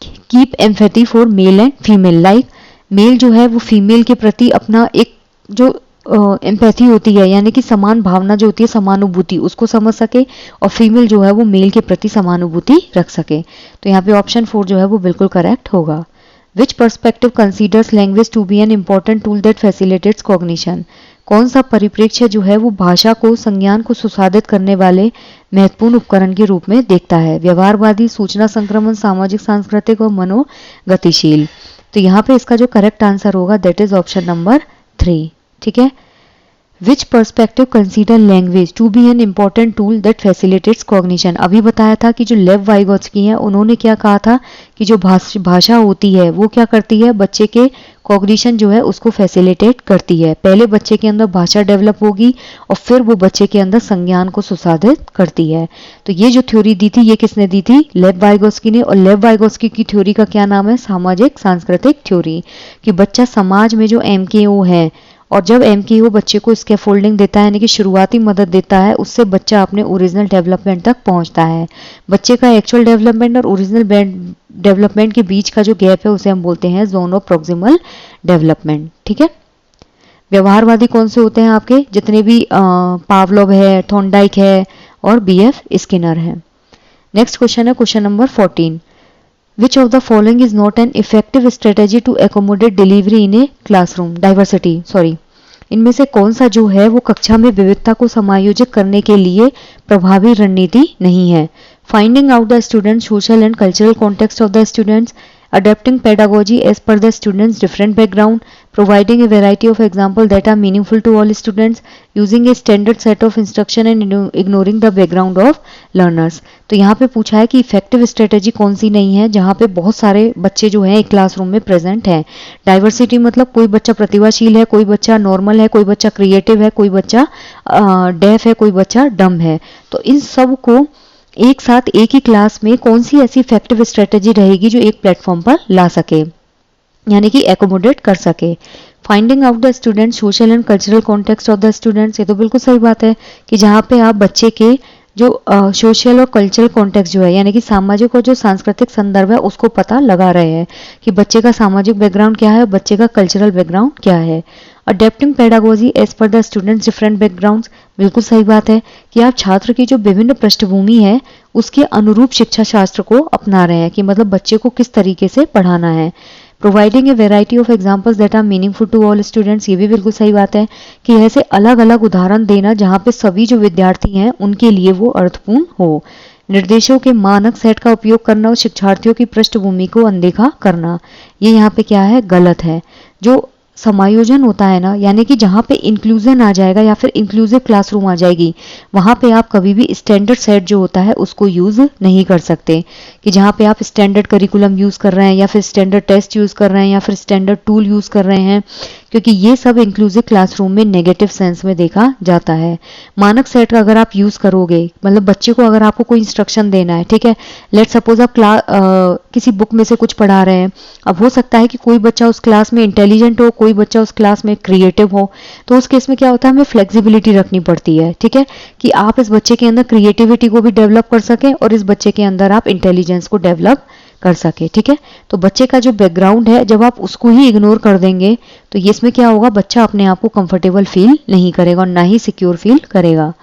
keep empathy for male and female, like male जो है वो फीमेल के प्रति अपना एक जो एम्पैथी होती है, यानी कि समान भावना जो होती है, समानुभूति, उसको समझ सके, और फीमेल जो है वो मेल के प्रति समानुभूति रख सके। तो यहाँ पे ऑप्शन 4 जो है वो बिल्कुल करेक्ट होगा। Which perspective considers language to be an important tool that facilitates cognition, कौन सा परिप्रेक्ष्य जो है वो भाषा को, संज्ञान को सुसाधित करने वाले महत्वपूर्ण उपकरण के रूप में देखता है? व्यवहारवादी, सूचना संक्रमण, सामाजिक सांस्कृतिक और मनोगतिशील। तो यहाँ पे इसका जो करेक्ट आंसर होगा दैट इज ऑप्शन नंबर 3, ठीक है। Which perspective consider language to be an important tool that facilitates cognition, अभी बताया था कि जो लेव वाइगोत्स्की हैं उन्होंने क्या कहा था कि जो भाषा होती है वो क्या करती है, बच्चे के कॉग्निशन जो है उसको फैसिलिटेट करती है। पहले बच्चे के अंदर भाषा डेवलप होगी और फिर वो बच्चे के अंदर संज्ञान को सुसाधित करती है। तो ये जो थ्योरी दी थी ये किसने दी थी, लेव वाइगोत्स्की ने। और लेव वाइगोत्स्की की थ्योरी का क्या नाम है, सामाजिक सांस्कृतिक थ्योरी, कि बच्चा समाज में जो MKO है, और जब MKO बच्चे को स्कैफोल्डिंग देता है, यानी कि शुरुआती मदद देता है, उससे बच्चा अपने ओरिजिनल डेवलपमेंट तक पहुंचता है। बच्चे का एक्चुअल डेवलपमेंट और ओरिजिनल डेवलपमेंट के बीच का जो गैप है उसे हम बोलते हैं जोन ऑफ प्रॉक्सिमल डेवलपमेंट, ठीक है। व्यवहारवादी कौन से होते हैं आपके, जितने भी पावलोव है, थॉर्नडाइक है और BF स्किनर है। नेक्स्ट क्वेश्चन है question number 14, Which of the following is not an effective strategy to accommodate delivery in a classroom? Diversity, sorry. इनमें से कौन सा जो है वो कक्षा में विविधता को समायोजित करने के लिए प्रभावी रणनीति नहीं है? Finding out the student social and cultural context of the students, adapting pedagogy as per the students' different background, providing a variety of examples that are meaningful to all students, using a standard set of instruction and ignoring the background of learners. तो यहाँ पे पूछा है कि effective strategy कौन सी नहीं है जहाँ पे बहुत सारे बच्चे जो हैं एक क्लासरूम में प्रेजेंट हैं. डाइवर्सिटी मतलब कोई बच्चा प्रतिभाशील है, कोई बच्चा नॉर्मल है, कोई बच्चा क्रिएटिव है, कोई बच्चा डेफ है, कोई बच्चा डम है. तो इन सब को एक साथ एक ही क्लास में कौन सी ऐसी इफेक्टिव स्ट्रेटेजी रहेगी जो एक प्लेटफॉर्म पर ला सके, यानी कि एकोमोडेट कर सके. Finding out the student social and cultural context of the students, ये तो बिल्कुल सही बात है कि जहाँ पे आप बच्चे के जो सोशल और कल्चरल कॉन्टेक्स्ट जो है यानी कि सामाजिक और जो सांस्कृतिक संदर्भ है उसको पता लगा रहे हैं कि बच्चे का सामाजिक बैकग्राउंड क्या है और बच्चे का कल्चरल बैकग्राउंड क्या है. Adapting pedagogy as per the students different backgrounds, बिल्कुल सही बात है कि आप छात्र की जो विभिन्न पृष्ठभूमि है उसके अनुरूप शिक्षा शास्त्र को अपना रहे हैं कि मतलब बच्चे को किस तरीके से पढ़ाना है. Providing a variety of examples that are meaningful to all students, ये भी बिल्कुल सही बात है कि ऐसे अलग अलग उदाहरण देना जहाँ पे सभी जो विद्यार्थी हैं उनके लिए वो अर्थपूर्ण हो. निर्देशों के मानक सेट का उपयोग करना और शिक्षार्थियों की पृष्ठभूमि को अनदेखा करना, ये यहाँ पे क्या है, गलत है. जो समायोजन होता है ना, यानी कि जहाँ पे इंक्लूजन आ जाएगा या फिर इंक्लूसिव क्लासरूम आ जाएगी, वहाँ पे आप कभी भी स्टैंडर्ड सेट जो होता है उसको यूज़ नहीं कर सकते. कि जहाँ पे आप स्टैंडर्ड करिकुलम यूज़ कर रहे हैं या फिर स्टैंडर्ड टेस्ट यूज़ कर रहे हैं या फिर स्टैंडर्ड टूल यूज़ कर रहे हैं, क्योंकि ये सब इंक्लूसिव क्लासरूम में नेगेटिव सेंस में देखा जाता है. मानक सेट का अगर आप यूज़ करोगे, मतलब बच्चे को अगर आपको कोई इंस्ट्रक्शन देना है, ठीक है, लेट सपोज आप किसी बुक में से कुछ पढ़ा रहे हैं. अब हो सकता है कि कोई बच्चा उस क्लास में इंटेलिजेंट हो, कोई बच्चा उस क्लास में क्रिएटिव हो, तो उस केस में क्या होता है, हमें फ्लेक्सिबिलिटी रखनी पड़ती है, ठीक है, कि आप इस बच्चे के अंदर क्रिएटिविटी को भी डेवलप कर सकें और इस बच्चे के अंदर आप इंटेलिजेंस को डेवलप कर सके. ठीक है, तो बच्चे का जो बैकग्राउंड है जब आप उसको ही इग्नोर कर देंगे तो ये इसमें क्या होगा, बच्चा अपने आप को कंफर्टेबल फील नहीं करेगा और ना ही सिक्योर फील करेगा.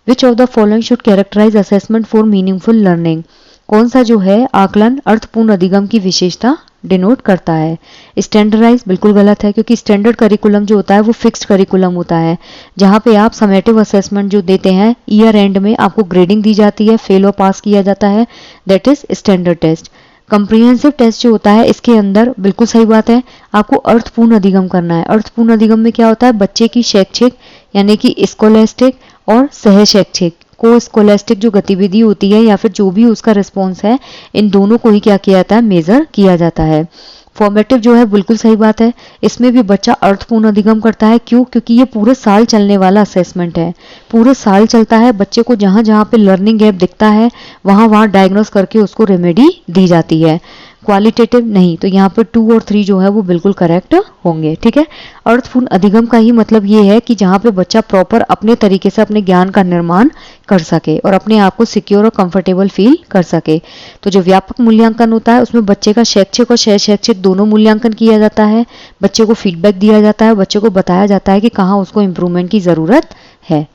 Which of the following should characterize assessment for meaningful learning, कौन सा जो है आकलन अर्थपूर्ण अधिगम की विशेषता डिनोट करता है. स्टैंडर्डाइज बिल्कुल गलत है, क्योंकि स्टैंडर्ड करिकुलम जो होता है वो फिक्स्ड करिकुलम होता है, जहाँ पे आप समेटिव असेसमेंट जो देते हैं ईयर एंड में आपको ग्रेडिंग दी जाती है, फेल और पास किया जाता है, that is standard test. Comprehensive test जो होता है इसके अंदर बिल्कुल सही बात है, आपको अर्थपूर्ण अधिगम करना है. अर्थपूर्ण अधिगम में क्या होता है, बच्चे की शैक्षिक यानी कि स्कोलेस्टिक और सह शैक्षिक को स्कोलेस्टिक जो गतिविधि होती है या फिर जो भी उसका रिस्पॉन्स है, इन दोनों को ही क्या किया जाता है, मेजर किया जाता है. फॉर्मेटिव जो है बिल्कुल सही बात है, इसमें भी बच्चा अर्थपूर्ण अधिगम करता है. क्यों? क्योंकि ये पूरे साल चलने वाला असेसमेंट है, पूरे साल चलता है. बच्चे को जहाँ जहाँ पे लर्निंग गैप दिखता है वहाँ वहाँ डायग्नोस करके उसको रेमेडी दी जाती है. क्वालिटेटिव नहीं, तो यहाँ पर 2 और 3 जो है वो बिल्कुल करेक्ट होंगे. ठीक है, अर्थपूर्ण अधिगम का ही मतलब ये है कि जहाँ पे बच्चा प्रॉपर अपने तरीके से अपने ज्ञान का निर्माण कर सके और अपने आप को सिक्योर और कंफर्टेबल फील कर सके. तो जो व्यापक मूल्यांकन होता है उसमें बच्चे का शैक्षिक और सह शैक्षिक दोनों मूल्यांकन किया जाता है. बच्चे को फीडबैक दिया जाता है, बच्चे को बताया जाता है कि कहाँ उसको इम्प्रूवमेंट की ज़रूरत है.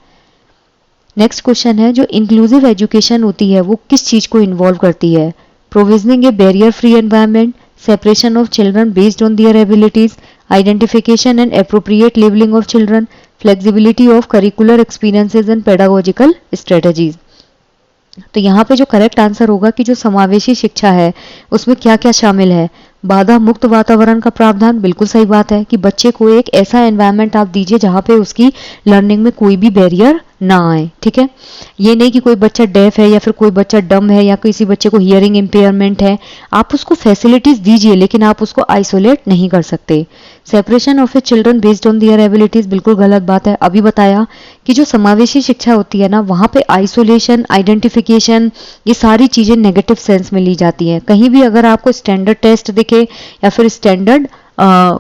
नेक्स्ट क्वेश्चन है, जो इंक्लूसिव एजुकेशन होती है वो किस चीज़ को इन्वॉल्व करती है. Provisioning a barrier-free environment, separation of children based on their abilities, identification and appropriate labeling of children, flexibility of curricular experiences and pedagogical strategies. तो यहाँ पे जो करेक्ट आंसर होगा कि जो समावेशी शिक्षा है उसमें क्या क्या शामिल है. बाधा मुक्त वातावरण का प्रावधान, बिल्कुल सही बात है कि बच्चे को एक ऐसा एनवायरनमेंट आप दीजिए जहाँ पे उसकी लर्निंग में कोई भी बैरियर ना आए. ठीक है, ये नहीं कि कोई बच्चा डेफ है या फिर कोई बच्चा डम है या किसी बच्चे को हियरिंग इम्पेयरमेंट है, आप उसको फैसिलिटीज दीजिए लेकिन आप उसको आइसोलेट नहीं कर सकते. Separation of a children based on their abilities, बिल्कुल गलत बात है. अभी बताया कि जो समावेशी शिक्षा होती है ना वहाँ पे आइसोलेशन, आइडेंटिफिकेशन, ये सारी चीज़ें नेगेटिव सेंस में ली जाती हैं. कहीं भी अगर आपको स्टैंडर्ड टेस्ट दिखे या फिर स्टैंडर्ड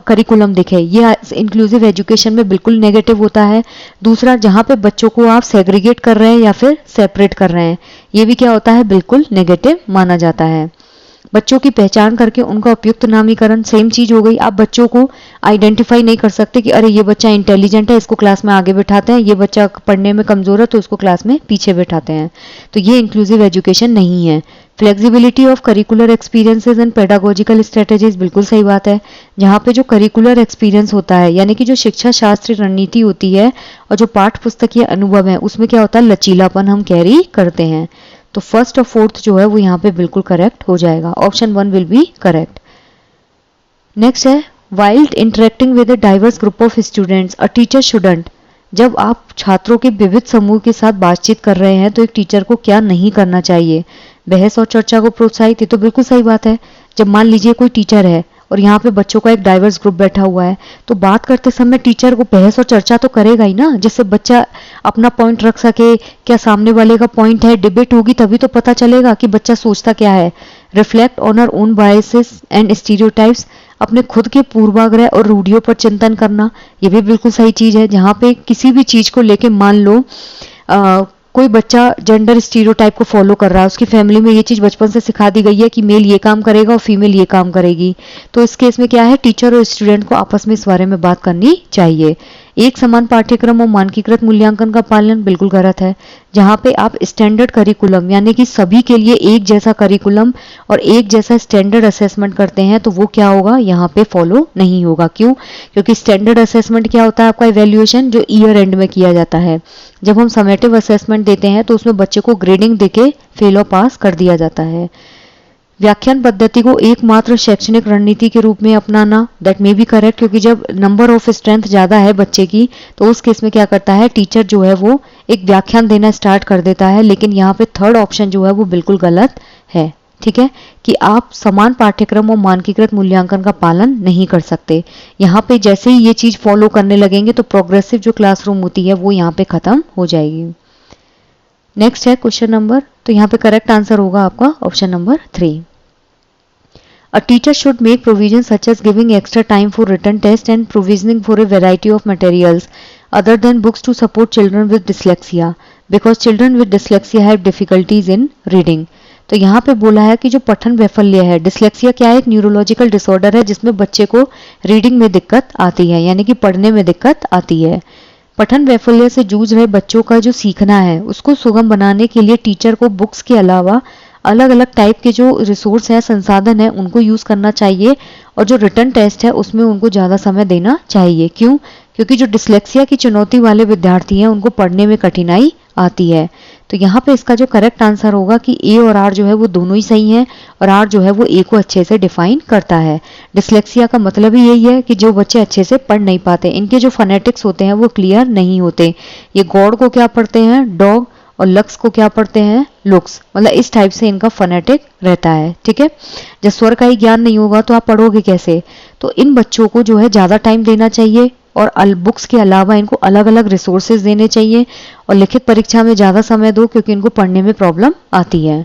करिकुलम दिखे, ये इंक्लूसिव एजुकेशन में बिल्कुल नेगेटिव होता है. दूसरा, जहाँ पे बच्चों को आप सेग्रीगेट कर रहे हैं या फिर सेपरेट कर रहे हैं, ये भी क्या होता है, बिल्कुल नेगेटिव माना जाता है. बच्चों की पहचान करके उनका उपयुक्त नामीकरण, सेम चीज हो गई। आप बच्चों को आइडेंटिफाई नहीं कर सकते कि अरे ये बच्चा इंटेलिजेंट है, इसको क्लास में आगे बिठाते हैं, ये बच्चा पढ़ने में कमजोर है तो इसको क्लास में पीछे बिठाते हैं। तो ये इंक्लूसिव एजुकेशन नहीं है। Flexibility of curricular experiences and pedagogical strategies, बिल्कुल सही बात है। जहाँ पे जो करिकुलर एक्सपीरियंस होता है, यानी कि जो शिक्षा शास्त्र रणनीति होती है और जो पाठ पुस्तकीय अनुभव है, उसमें क्या होता है, लचीलापन हम कैरी करते हैं। तो फर्स्ट और फोर्थ जो है वो यहाँ पे बिल्कुल करेक्ट हो जाएगा। Option 1 will be correct. Next है, while interacting with a diverse group of students a teacher shouldn't. जब आप छात्रों के विविध समूह के साथ बातचीत कर रहे हैं तो एक टीचर को क्या नहीं करना चाहिए? बहस और चर्चा को प्रोत्साहित, ये तो बिल्कुल सही बात है। जब मान लीजिए कोई टीचर है और यहाँ पे बच्चों का एक डाइवर्स ग्रुप बैठा हुआ है, तो बात करते समय टीचर को बहस और चर्चा तो करेगा ही ना, जिससे बच्चा अपना पॉइंट रख सके, क्या सामने वाले का पॉइंट है, डिबेट होगी तभी तो पता चलेगा कि बच्चा सोचता क्या है। Reflect on our own biases and stereotypes, अपने खुद के पूर्वाग्रह और रूढ़ियों पर चिंतन करना, ये भी बिल्कुल सही चीज है। जहाँ पे किसी भी चीज को लेके मान लो कोई बच्चा जेंडर स्टीरियोटाइप को फॉलो कर रहा है, उसकी फैमिली में ये चीज बचपन से सिखा दी गई है कि मेल ये काम करेगा और फीमेल ये काम करेगी, तो इस केस में क्या है, टीचर और स्टूडेंट को आपस में इस बारे में बात करनी चाहिए। एक समान पाठ्यक्रम और मानकीकृत मूल्यांकन का पालन बिल्कुल गलत है। जहाँ पे आप स्टैंडर्ड करिकुलम यानी कि सभी के लिए एक जैसा करिकुलम और एक जैसा स्टैंडर्ड असेसमेंट करते हैं, तो वो क्या होगा, यहाँ पे फॉलो नहीं होगा। क्यों? क्योंकि स्टैंडर्ड असेसमेंट क्या होता है, आपका इवैल्यूएशन जो ईयर एंड में किया जाता है। जब हम समेटिव असेसमेंट देते हैं तो उसमें बच्चे को ग्रेडिंग देके फेल और पास कर दिया जाता है। व्याख्यान पद्धति को एकमात्र शैक्षणिक रणनीति के रूप में अपनाना, दैट मे बी करेक्ट, क्योंकि जब नंबर ऑफ स्ट्रेंथ ज्यादा है बच्चे की तो उस केस में क्या करता है, टीचर जो है वो एक व्याख्यान देना स्टार्ट कर देता है। लेकिन यहाँ पे थर्ड ऑप्शन जो है वो बिल्कुल गलत है। ठीक है, कि आप समान पाठ्यक्रम और मानकीकृत मूल्यांकन का पालन नहीं कर सकते। यहाँ पे जैसे ही ये चीज फॉलो करने लगेंगे तो प्रोग्रेसिव जो क्लासरूम होती है वो यहाँ पे खत्म हो जाएगी। नेक्स्ट है क्वेश्चन नंबर, तो यहाँ पे करेक्ट आंसर होगा आपका option number 3। A teacher should make provisions such as giving extra time for written test and provisioning for a variety of materials other than books to support children with dyslexia because children with dyslexia have difficulties in reading। तो यहाँ पे बोला है कि जो पठन वैफल्य है, dyslexia क्या है, एक न्यूरोलॉजिकल डिसऑर्डर है जिसमें बच्चे को रीडिंग में दिक्कत आती है, यानी कि पढ़ने में दिक्कत आती है। पठन वैफल्य से जूझ रहे बच्चों का जो सीखना है उसको सुगम बनाने के लिए टीचर को बुक्स के अलावा अलग अलग टाइप के जो रिसोर्स हैं, संसाधन है, उनको यूज करना चाहिए। और जो रिटन टेस्ट है उसमें उनको ज्यादा समय देना चाहिए। क्यों? क्योंकि जो डिसलेक्सिया की चुनौती वाले विद्यार्थी हैं उनको पढ़ने में कठिनाई आती है। तो यहाँ पे इसका जो करेक्ट आंसर होगा कि ए और आर जो है वो दोनों ही सही हैं और आर जो है वो ए को अच्छे से डिफाइन करता है। डिसलेक्सिया का मतलब ही यही है कि जो बच्चे अच्छे से पढ़ नहीं पाते, इनके जो फोनेटिक्स होते हैं वो क्लियर नहीं होते। ये गॉड को क्या पढ़ते हैं, डॉग, और लक्स को क्या पढ़ते हैं, लुक्स, मतलब इस टाइप से इनका फोनेटिक रहता है। ठीक है, जब स्वर का ही ज्ञान नहीं होगा तो आप पढ़ोगे कैसे? तो इन बच्चों को जो है ज्यादा टाइम देना चाहिए और बुक्स के अलावा इनको अलग अलग रिसोर्सेज देने चाहिए और लिखित परीक्षा में ज्यादा समय दो क्योंकि इनको पढ़ने में प्रॉब्लम आती है।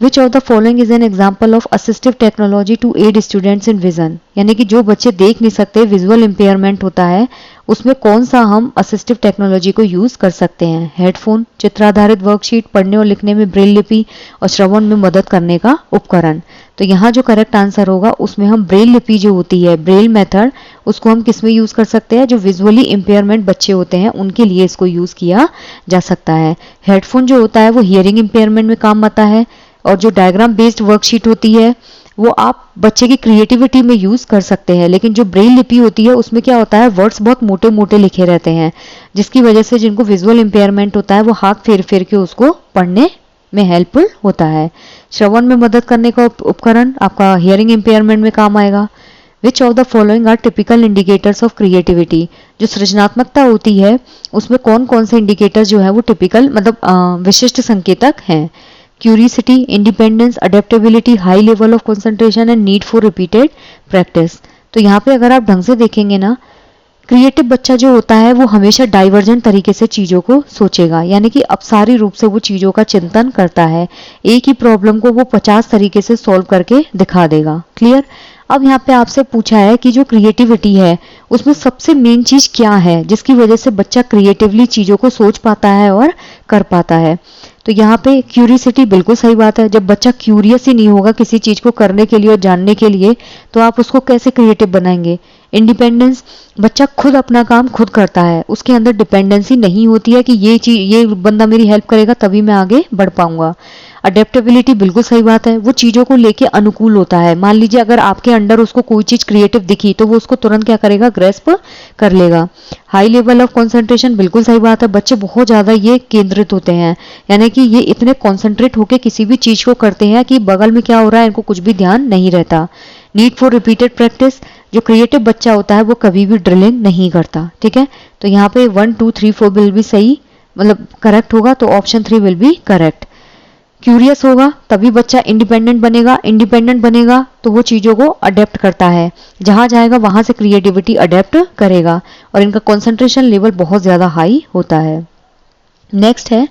Which of the following is an example of assistive technology to aid students in vision? यानी कि जो बच्चे देख नहीं सकते, विजुअल इम्पेयरमेंट होता है, उसमें कौन सा हम असिस्टिव टेक्नोलॉजी को यूज कर सकते हैं? हेडफोन, चित्राधारित वर्कशीट, पढ़ने और लिखने में ब्रेल लिपि और श्रवण में मदद करने का उपकरण। तो यहाँ जो करेक्ट आंसर होगा उसमें हम ब्रेल लिपि जो होती है, ब्रेल मेथड, उसको हम किस में यूज कर सकते हैं? जो विजुअली इम्पेयरमेंट बच्चे होते हैं उनके लिए इसको यूज किया जा सकता है। हेडफोन जो होता है वो हियरिंग इम्पेयरमेंट में काम आता है और जो डायग्राम बेस्ड वर्कशीट होती है वो आप बच्चे की क्रिएटिविटी में यूज कर सकते हैं। लेकिन जो ब्रेल लिपि होती है उसमें क्या होता है, वर्ड्स बहुत मोटे मोटे लिखे रहते हैं जिसकी वजह से जिनको विजुअल इम्पेयरमेंट होता है वो हाथ फेर फेर के उसको पढ़ने में हेल्पफुल होता है। श्रवण में मदद करने का उपकरण आपका हियरिंग इम्पेयरमेंट में काम आएगा। Which of the following are typical indicators of creativity? जो सृजनात्मकता होती है उसमें कौन कौन से इंडिकेटर जो है वो टिपिकल मतलब विशिष्ट संकेतक हैं? Curiosity, independence, adaptability, high level of concentration and need for repeated practice. तो यहाँ पे अगर आप ढंग से देखेंगे ना, क्रिएटिव बच्चा जो होता है वो हमेशा डाइवर्जेंट तरीके से चीजों को सोचेगा, यानी कि अपसारी रूप से वो चीजों का चिंतन करता है। एक ही प्रॉब्लम को वो 50 तरीके से सॉल्व करके दिखा देगा। क्लियर? अब यहाँ पे आपसे पूछा है कि जो क्रिएटिविटी है उसमें सबसे मेन चीज क्या है जिसकी वजह से बच्चा क्रिएटिवली चीजों को सोच पाता है और कर पाता है। तो यहाँ पे क्यूरियसिटी बिल्कुल सही बात है। जब बच्चा क्यूरियस ही नहीं होगा किसी चीज को करने के लिए और जानने के लिए तो आप उसको कैसे क्रिएटिव बनाएंगे। इंडिपेंडेंस, बच्चा खुद अपना काम खुद करता है, उसके अंदर डिपेंडेंसी नहीं होती है कि ये बंदा मेरी हेल्प करेगा तभी मैं आगे बढ़ पाऊंगा। अडेप्टेबिलिटी बिल्कुल सही बात है, वो चीजों को लेके अनुकूल होता है। मान लीजिए अगर आपके अंडर उसको कोई चीज क्रिएटिव दिखी तो वो उसको तुरंत क्या करेगा, ग्रेस्प कर लेगा। हाई लेवल ऑफ कंसंट्रेशन बिल्कुल सही बात है, बच्चे बहुत ज्यादा ये केंद्रित होते हैं, यानी कि ये इतने कॉन्सेंट्रेट होकर किसी भी चीज को करते हैं कि बगल में क्या हो रहा है इनको कुछ भी ध्यान नहीं रहता। नीड फॉर रिपीटेड प्रैक्टिस, जो क्रिएटिव बच्चा होता है वो कभी भी ड्रिलिंग नहीं करता। ठीक है, तो यहाँ पे 1 2 3 4 विल भी सही, मतलब करेक्ट होगा, तो option 3 will be correct. Curious होगा तभी बच्चा इंडिपेंडेंट बनेगा, इंडिपेंडेंट बनेगा तो वो चीजों को अडेप्ट करता है, जहां जाएगा वहां से क्रिएटिविटी अडेप्ट करेगा, और इनका कंसंट्रेशन लेवल बहुत ज्यादा हाई होता है। नेक्स्ट है,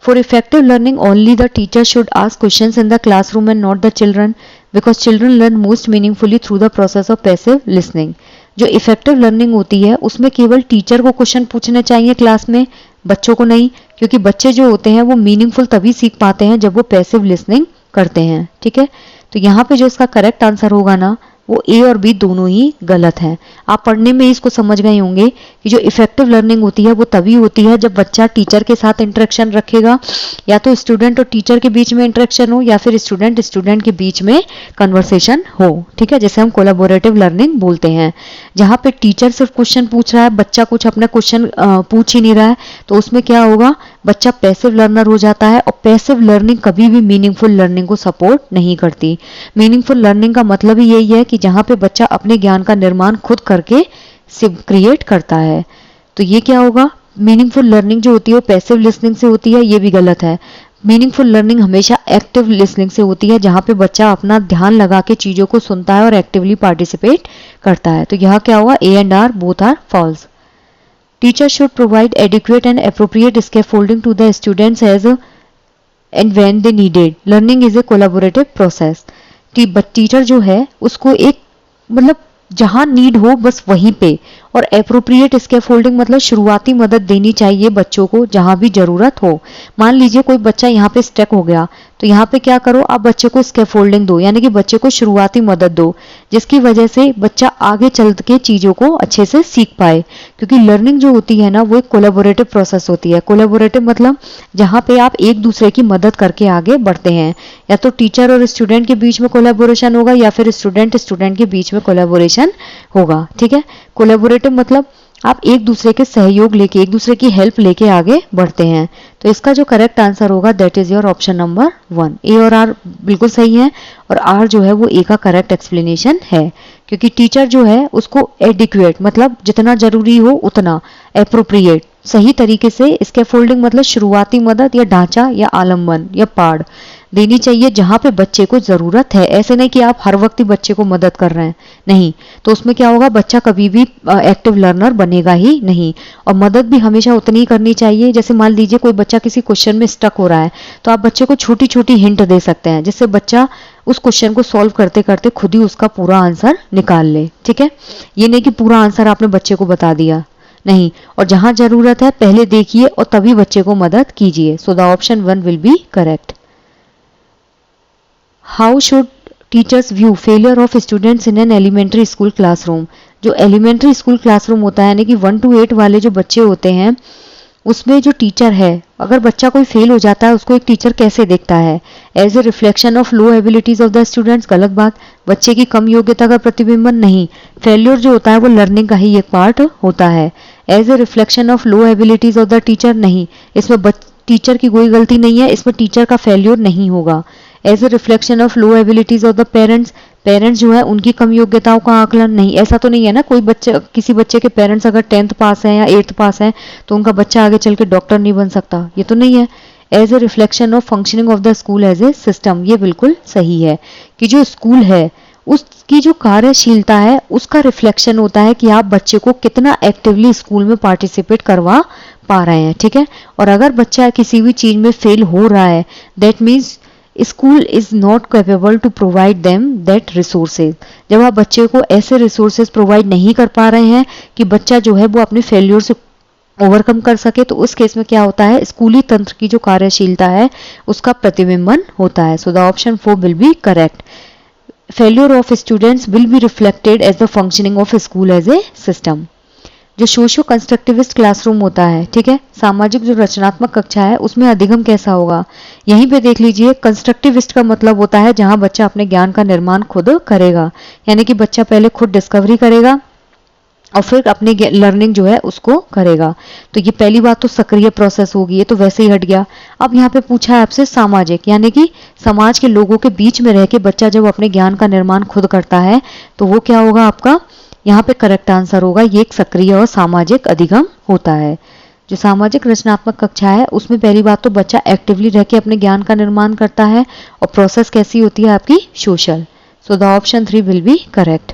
for effective learning only the teacher should ask questions in the classroom and not the children, because children learn most meaningfully through the process of passive listening. जो effective learning होती है उसमें केवल teacher को question पूछने चाहिए class में, बच्चों को नहीं, क्योंकि बच्चे जो होते हैं वो मीनिंगफुल तभी सीख पाते हैं जब वो पैसिव लिसनिंग करते हैं। ठीक है, तो यहाँ पे जो इसका करेक्ट आंसर होगा ना वो ए और बी दोनों ही गलत हैं। आप पढ़ने में इसको समझ गए होंगे कि जो इफेक्टिव लर्निंग होती है वो तभी होती है जब बच्चा टीचर के साथ इंटरेक्शन रखेगा, या तो स्टूडेंट और टीचर के बीच में इंटरेक्शन हो या फिर स्टूडेंट स्टूडेंट के बीच में कन्वर्सेशन हो। ठीक है, जैसे हम कोलैबोरेटिव लर्निंग बोलते हैं। जहाँ पे टीचर सिर्फ क्वेश्चन पूछ रहा है, बच्चा कुछ अपना क्वेश्चन पूछ ही नहीं रहा है, तो उसमें क्या होगा, बच्चा पैसिव लर्नर हो जाता है, और पैसिव लर्निंग कभी भी मीनिंगफुल लर्निंग को सपोर्ट नहीं करती। मीनिंगफुल लर्निंग का मतलब ही यही है कि जहां पे बच्चा अपने ज्ञान का निर्माण खुद करके क्रिएट करता है। तो ये क्या होगा, मीनिंगफुल लर्निंग जो होती है वो पैसिव लिसनिंग से होती है, ये भी गलत है। मीनिंगफुल लर्निंग हमेशा एक्टिव लिसनिंग से होती है, जहां पे बच्चा अपना ध्यान लगा के चीजों को सुनता है और एक्टिवली पार्टिसिपेट करता है। तो यहाँ क्या हुआ, A and R both are false. Teacher should provide adequate and appropriate scaffolding to the students as and when they needed. Learning is a collaborative process. Teacher जो है उसको एक मतलब जहां नीड हो बस वहीं पे, और एप्रोप्रिएट स्कैफोल्डिंग मतलब शुरुआती मदद देनी चाहिए बच्चों को जहां भी जरूरत हो। मान लीजिए कोई बच्चा यहाँ पे स्टक हो गया, तो यहाँ पे क्या करो, आप बच्चे को स्कैफोल्डिंग दो, यानी कि बच्चे को शुरुआती मदद दो, जिसकी वजह से बच्चा आगे चल के चीजों को अच्छे से सीख पाए। क्योंकि लर्निंग जो होती है ना वो एक कोलैबोरेटिव प्रोसेस होती है। कोलैबोरेटिव मतलब जहाँ पे आप एक दूसरे की मदद करके आगे बढ़ते हैं, या तो टीचर और स्टूडेंट के बीच में कोलैबोरेशन होगा या फिर स्टूडेंट स्टूडेंट के बीच में कोलैबोरेशन होगा। ठीक है, कोलैबोरेटिव मतलब आप एक दूसरे के सहयोग लेके, एक दूसरे की हेल्प लेके आगे बढ़ते हैं। तो इसका जो करेक्ट आंसर होगा that is your option number 1। ए और आर बिल्कुल सही है, और आर जो है वो ए का करेक्ट एक्सप्लेनेशन है, क्योंकि टीचर जो है उसको एडिक्वेट मतलब जितना जरूरी हो उतना, एप्रोप्रिएट सही तरीके से स्कैफोल्डिंग मतलब शुरुआती मदद या ढांचा या आलम्बन या पाड़ देनी चाहिए जहां पे बच्चे को जरूरत है। ऐसे नहीं कि आप हर वक्त ही बच्चे को मदद कर रहे हैं, नहीं, तो उसमें क्या होगा, बच्चा कभी भी एक्टिव लर्नर बनेगा ही नहीं। और मदद भी हमेशा उतनी ही करनी चाहिए, जैसे मान लीजिए कोई बच्चा किसी क्वेश्चन में स्टक हो रहा है तो आप बच्चे को छोटी छोटी हिंट दे सकते हैं, जिससे बच्चा उस क्वेश्चन को सॉल्व करते करते खुद ही उसका पूरा आंसर निकाल ले। ठीक है, ये नहीं कि पूरा आंसर आपने बच्चे को बता दिया, नहीं, और जहां जरूरत है पहले देखिए और तभी बच्चे को मदद कीजिए। So the option 1 will be correct. How should teachers view failure of students in an elementary school classroom. जो एलिमेंट्री स्कूल क्लासरूम होता है यानी कि 1 to 8 वाले जो बच्चे होते हैं उसमें जो टीचर है, अगर बच्चा कोई फेल हो जाता है उसको एक टीचर कैसे देखता है, as a reflection of low abilities of the students, गलत बात, बच्चे की कम योग्यता का प्रतिबिंबन नहीं। फेल्योर जो होता है वो लर्निंग का ही एक पार्ट होता है। As a reflection of low abilities of the teacher, नहीं, इसमें टीचर की कोई गलती नहीं है, इसमें टीचर का फेल्योर नहीं होगा। As a reflection of low abilities of the parents, parents जो है उनकी कम योग्यताओं का आकलन नहीं। ऐसा तो नहीं है ना कोई बच्चा, किसी बच्चे के पेरेंट्स अगर 10th पास है या 8th पास है तो उनका बच्चा आगे चल के डॉक्टर नहीं बन सकता, ये तो नहीं है। As a reflection of functioning of the school as a system, ये बिल्कुल सही है कि जो स्कूल है उसकी जो कार्यशीलता है उसका रिफ्लेक्शन होता है कि आप बच्चे को कितना एक्टिवली स्कूल में पार्टिसिपेट करवा पा रहे हैं। ठीक है, और अगर बच्चा किसी भी चीज में फेल हो रहा है that means school is not capable to provide them that resources. जब आप बच्चे को ऐसे रिसोर्सेज प्रोवाइड नहीं कर पा रहे हैं कि बच्चा जो है वो अपने फेल्योर से ओवरकम कर सके, तो उस केस में क्या होता है, स्कूली तंत्र की जो कार्यशीलता है उसका प्रतिबिंबन होता है। So the option 4 will be correct. Failure of students will be reflected as the functioning of school as a system. जो सोशियो कंस्ट्रक्टिविस्ट क्लासरूम होता है, ठीक है, सामाजिक जो रचनात्मक कक्षा है उसमें अधिगम कैसा होगा, यहीं पे देख लीजिए। कंस्ट्रक्टिविस्ट का मतलब होता है जहां बच्चा अपने ज्ञान का निर्माण खुद करेगा, यानी कि बच्चा पहले खुद डिस्कवरी करेगा और फिर अपने लर्निंग जो है उसको करेगा। तो ये पहली बात तो सक्रिय प्रोसेस होगी, ये तो वैसे ही हट गया। अब यहाँ पे पूछा है आपसे सामाजिक, यानी कि समाज के लोगों के बीच में रह के बच्चा जब अपने ज्ञान का निर्माण खुद करता है तो वो क्या होगा आपका, यहाँ पे करेक्ट आंसर होगा, ये एक सक्रिय और सामाजिक अधिगम होता है। जो सामाजिक रचनात्मक कक्षा है उसमें पहली बात तो बच्चा एक्टिवली रह के अपने ज्ञान का निर्माण करता है और प्रोसेस कैसी होती है आपकी, social. So the option 3 will be correct.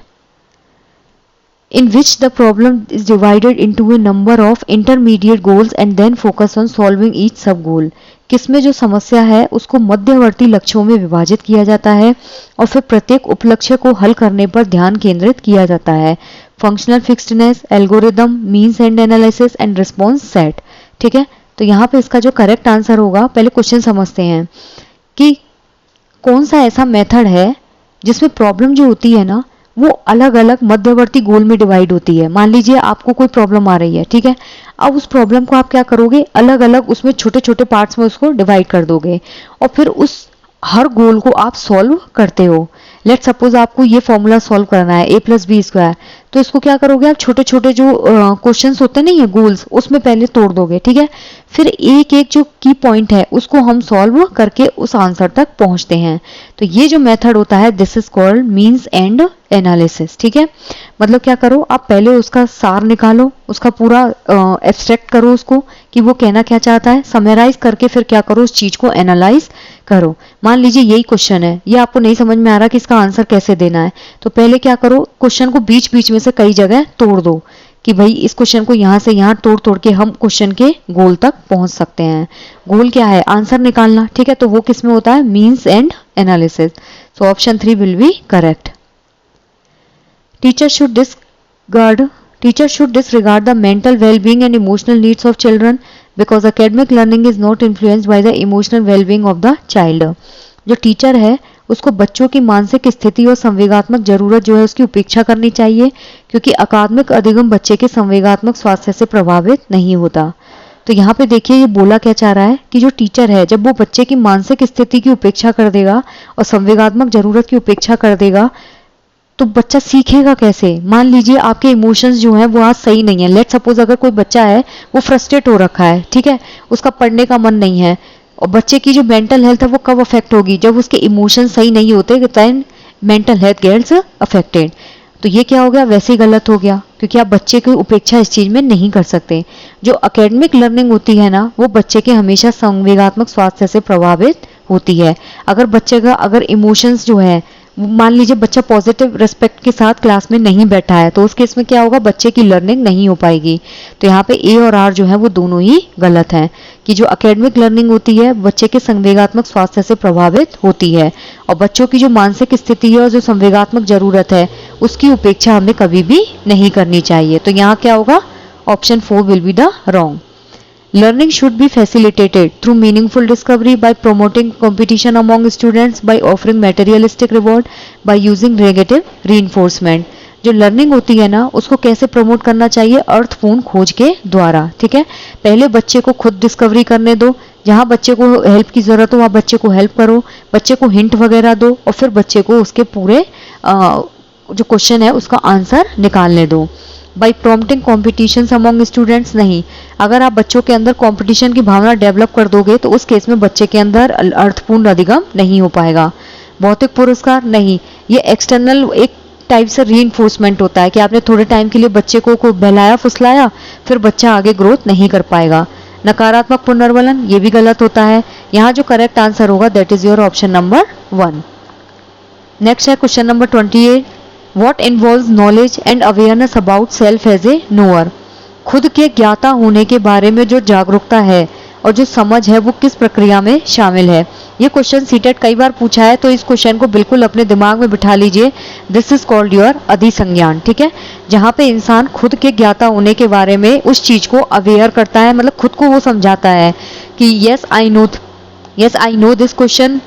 In which the problem is divided into a number of intermediate goals and then focus on solving each sub goal। किसमें जो समस्या है उसको मध्यवर्ती लक्ष्यों में विभाजित किया जाता है और फिर प्रत्येक उपलक्ष्य को हल करने पर ध्यान केंद्रित किया जाता है। Functional fixedness, algorithm, means end analysis and response set. ठीक है, तो यहाँ पे इसका जो करेक्ट आंसर होगा, पहले क्वेश्चन समझते हैं कि कौन सा ऐसा मेथड है जिसमें प्रॉब्लम जो होती है ना वो अलग अलग मध्यवर्ती गोल में डिवाइड होती है। मान लीजिए आपको कोई प्रॉब्लम आ रही है, ठीक है, अब उस प्रॉब्लम को आप क्या करोगे, अलग अलग उसमें छोटे छोटे पार्ट्स में उसको डिवाइड कर दोगे और फिर उस हर गोल को आप सॉल्व करते हो। लेट सपोज आपको ये फॉर्मूला सॉल्व करना है a+b², तो इसको क्या करोगे आप, छोटे छोटे जो क्वेश्चंस होते नहीं है गोल्स, उसमें पहले तोड़ दोगे, ठीक है, फिर एक एक जो की पॉइंट है उसको हम सॉल्व करके उस आंसर तक पहुंचते हैं। तो ये जो मेथड होता है this is called means end analysis. ठीक है, मतलब क्या करो, आप पहले उसका सार निकालो, उसका पूरा एब्स्ट्रैक्ट करो उसको कि वो कहना क्या चाहता है, समराइज करके फिर क्या करो, उस चीज को एनालाइज करो। मान लीजिए यही क्वेश्चन है, ये आपको नहीं समझ में आ रहा कि इसका आंसर कैसे देना है, तो पहले क्या करो, क्वेश्चन को बीच बीच में से कई जगह तोड़ दो कि भाई इस क्वेश्चन को यहाँ से यहाँ तोड़ तोड़ के हम क्वेश्चन के गोल तक पहुंच सकते हैं। गोल क्या है, आंसर निकालना, ठीक है, तो वो किस में होता है, means end analysis. So option 3 will be correct. Teachers should disregard the mental well-being and emotional needs of children because academic learning is not influenced by the emotional well-being of the child। जो teacher है उसको बच्चों की मानसिक स्थिति और संवेगात्मक जरूरत जो है उसकी उपेक्षा करनी चाहिए, क्योंकि अकादमिक अधिगम बच्चे के संवेगात्मक स्वास्थ्य से प्रभावित नहीं होता। तो यहाँ पे देखिए ये बोला क्या चाह रहा है कि जो टीचर है जब वो बच्चे की मानसिक स्थिति की उपेक्षा कर देगा और संवेगात्मक जरूरत की उपेक्षा कर देगा तो बच्चा सीखेगा कैसे। मान लीजिए आपके इमोशंस जो हैं वो आज सही नहीं है, लेट सपोज अगर कोई बच्चा है वो फ्रस्ट्रेट हो रखा है, ठीक है, उसका पढ़ने का मन नहीं है, और बच्चे की जो मेंटल हेल्थ है वो कब अफेक्ट होगी, जब उसके इमोशंस सही नहीं होते, then mental health gets affected. तो ये क्या हो गया, वैसे ही गलत हो गया, क्योंकि आप बच्चे की उपेक्षा इस चीज में नहीं कर सकते। जो एकेडमिक लर्निंग होती है ना वो बच्चे के हमेशा संवेगात्मक स्वास्थ्य से प्रभावित होती है। अगर बच्चे का अगर इमोशंस जो है, मान लीजिए बच्चा पॉजिटिव रेस्पेक्ट के साथ क्लास में नहीं बैठा है, तो उस केस में क्या होगा, बच्चे की लर्निंग नहीं हो पाएगी। तो यहाँ पे ए और आर जो है वो दोनों ही गलत हैं कि जो एकेडमिक लर्निंग होती है बच्चे के संवेगात्मक स्वास्थ्य से प्रभावित होती है और बच्चों की जो मानसिक स्थिति है और जो संवेगात्मक जरूरत है उसकी उपेक्षा हमें कभी भी नहीं करनी चाहिए। तो यहाँ क्या होगा, option 4 will be the wrong. Learning should be facilitated through meaningful discovery by promoting competition among students, by offering materialistic reward, by using negative reinforcement। जो लर्निंग होती है ना उसको कैसे प्रमोट करना चाहिए, अर्थपूर्ण खोज के द्वारा। ठीक है, पहले बच्चे को खुद डिस्कवरी करने दो, जहां बच्चे को हेल्प की जरूरत हो वहां बच्चे को हेल्प करो, बच्चे को हिंट वगैरह दो और फिर बच्चे को उसके पूरे जो क्वेश्चन है उसका आंसर निकालने दो। By prompting competition among students नहीं, अगर आप बच्चों के अंदर कंपटीशन की भावना डेवलप कर दोगे तो उस केस में बच्चे के अंदर अर्थपूर्ण अधिगम नहीं हो पाएगा। भौतिक पुरस्कार नहीं, ये एक्सटर्नल एक टाइप से रीइंफोर्समेंट होता है कि आपने थोड़े टाइम के लिए बच्चे को बहलाया फुसलाया, फिर बच्चा आगे ग्रोथ नहीं कर पाएगा। नकारात्मक पुनर्बलन ये भी गलत होता है। यहाँ जो करेक्ट आंसर होगा that is your option number 1। Next है question number 28, What involves knowledge and awareness about self as a knower। खुद के ज्ञाता होने के बारे में जो जागरूकता है और जो समझ है वो किस प्रक्रिया में शामिल है। ये क्वेश्चन सीटेट कई बार पूछा है, तो इस क्वेश्चन को बिल्कुल अपने दिमाग में बिठा लीजिए। दिस इज कॉल्ड योर अधिसंज्ञान, ठीक है, जहाँ पे इंसान खुद के ज्ञाता होने के बारे में उस चीज को अवेयर करता है, मतलब खुद को वो समझाता है कि yes I know this question,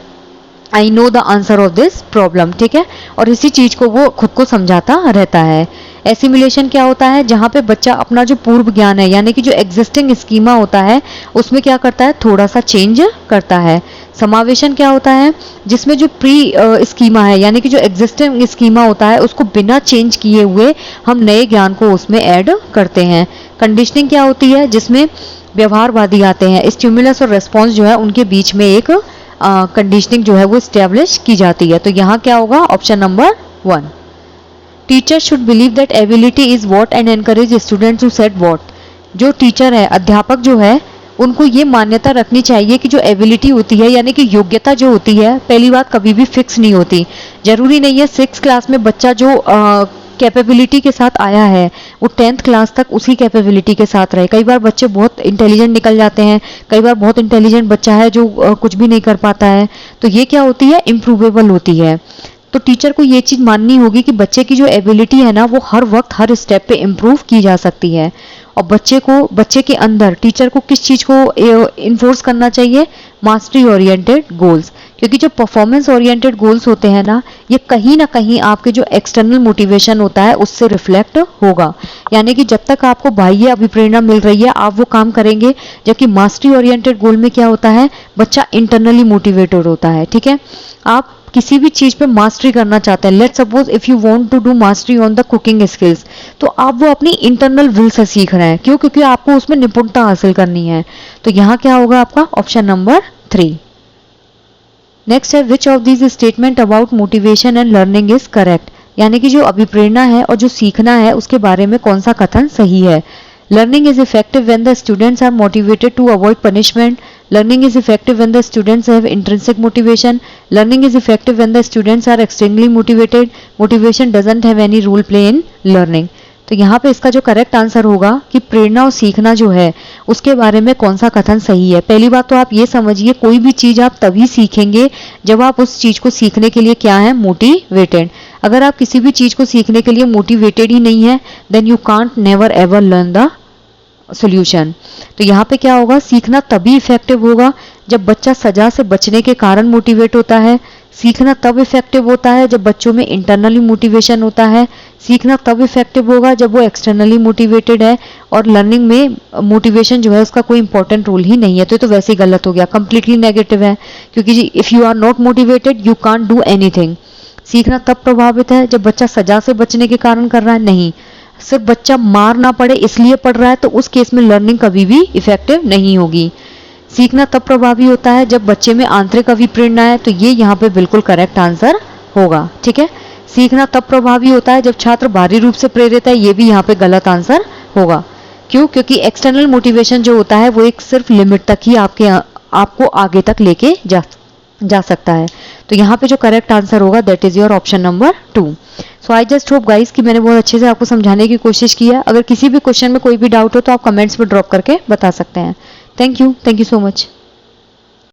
I know the answer of this problem, ठीक है, और इसी चीज को वो खुद को समझाता रहता है। एसिमुलेशन क्या होता है, जहाँ पे बच्चा अपना जो पूर्व ज्ञान है यानी कि जो एग्जिस्टिंग स्कीमा होता है उसमें क्या करता है, थोड़ा सा चेंज करता है। समावेशन क्या होता है, जिसमें जो प्री स्कीमा है यानी कि जो एग्जिस्टिंग स्कीमा होता है उसको बिना चेंज किए हुए हम नए ज्ञान को उसमें ऐड करते हैं। कंडीशनिंग क्या होती है, जिसमें व्यवहारवादी आते हैं, स्टिमुलस और रेस्पॉन्स जो है उनके बीच में एक कंडीशनिंग जो है वो स्टैब्लिश की जाती है। तो यहाँ क्या होगा, option number 1। Teacher should believe that ability is what and encourage students to set what. जो टीचर है, अध्यापक जो है, उनको ये मान्यता रखनी चाहिए कि जो एबिलिटी होती है यानी कि योग्यता जो होती है, पहली बात कभी भी फिक्स नहीं होती। जरूरी नहीं है 6th क्लास में बच्चा जो कैपेबिलिटी के साथ आया है वो 10th क्लास तक उसी कैपेबिलिटी के साथ रहे। कई बार बच्चे बहुत इंटेलिजेंट निकल जाते हैं, कई बार बहुत इंटेलिजेंट बच्चा है जो कुछ भी नहीं कर पाता है, तो ये क्या होती है, इम्प्रूवेबल होती है। तो टीचर को ये चीज माननी होगी कि बच्चे की जो एबिलिटी है ना वो हर वक्त हर स्टेप पे इम्प्रूव की जा सकती है। और बच्चे के अंदर टीचर को किस चीज को इन्फोर्स करना चाहिए, मास्टरी ओरिएंटेड गोल्स, क्योंकि जो परफॉर्मेंस ओरिएंटेड गोल्स होते हैं ना ये कहीं ना कहीं आपके जो एक्सटर्नल मोटिवेशन होता है उससे रिफ्लेक्ट होगा। यानी कि जब तक आपको बाह्य अभिप्रेरणा मिल रही है आप वो काम करेंगे, जबकि मास्टरी ओरिएंटेड गोल में क्या होता है, बच्चा इंटरनली मोटिवेटेड होता है, ठीक है। आप किसी भी चीज पे मास्टरी करना चाहते हैं, let's suppose if you want to do mastery on the cooking skills, तो आप वो अपनी इंटरनल विल से सीख रहे हैं, क्यों, क्योंकि आपको उसमें निपुणता हासिल करनी है। तो यहाँ क्या होगा आपका ऑप्शन नंबर 3। नेक्स्ट है, which of these statement about motivation and learning is correct. यानी कि जो अभिप्रेरणा है और जो सीखना है उसके बारे में कौन सा कथन सही है। Learning is effective when the students are motivated to avoid punishment. Learning is effective when the students have intrinsic motivation. Learning is effective when the students are extremely motivated. Motivation doesn't have any role play in learning. तो यहाँ पे इसका जो correct answer होगा कि प्रेरणा और सीखना जो है उसके बारे में कौन सा कथन सही है। पहली बात तो आप ये समझिए, कोई भी चीज आप तभी सीखेंगे जब आप उस चीज को सीखने के लिए क्या है, मोटिवेटेड। अगर आप किसी भी चीज को सीखने के लिए मोटिवेटेड ही नहीं है then you can't never ever learn the solution. तो यहाँ पे क्या होगा, सीखना तभी इफेक्टिव होगा जब बच्चा सजा से बचने के कारण मोटिवेट होता है। सीखना तब इफेक्टिव होता है जब बच्चों में इंटरनली मोटिवेशन होता है। सीखना तब इफेक्टिव होगा जब वो एक्सटर्नली मोटिवेटेड है। और लर्निंग में मोटिवेशन जो है उसका कोई इंपॉर्टेंट रोल ही नहीं है। तो ये तो वैसे ही गलत हो गया, कंप्लीटली नेगेटिव है, क्योंकि if you are not motivated you can't do anything. सीखना तब प्रभावित है जब बच्चा सजा से बचने के कारण कर रहा है, नहीं, सिर्फ बच्चा मार ना पड़े इसलिए पढ़ रहा है, तो उस केस में लर्निंग कभी भी इफेक्टिव नहीं होगी। सीखना तब प्रभावी होता है जब बच्चे में आंतरिक अभिप्रेरणा है, तो ये यहाँ पे बिल्कुल करेक्ट आंसर होगा, ठीक है। सीखना तब प्रभावी होता है जब छात्र बाहरी रूप से प्रेरित है, ये भी यहाँ पे गलत आंसर होगा। क्यों, क्योंकि एक्सटर्नल मोटिवेशन जो होता है वो एक सिर्फ लिमिट तक ही आपको आगे तक लेके जा सकता है। तो यहाँ पे जो करेक्ट आंसर होगा that is your option number 2। So I just hope guys कि मैंने बहुत अच्छे से आपको समझाने की कोशिश की है। अगर किसी भी क्वेश्चन में कोई भी डाउट हो तो आप कमेंट्स में ड्रॉप करके बता सकते हैं। Thank you so much.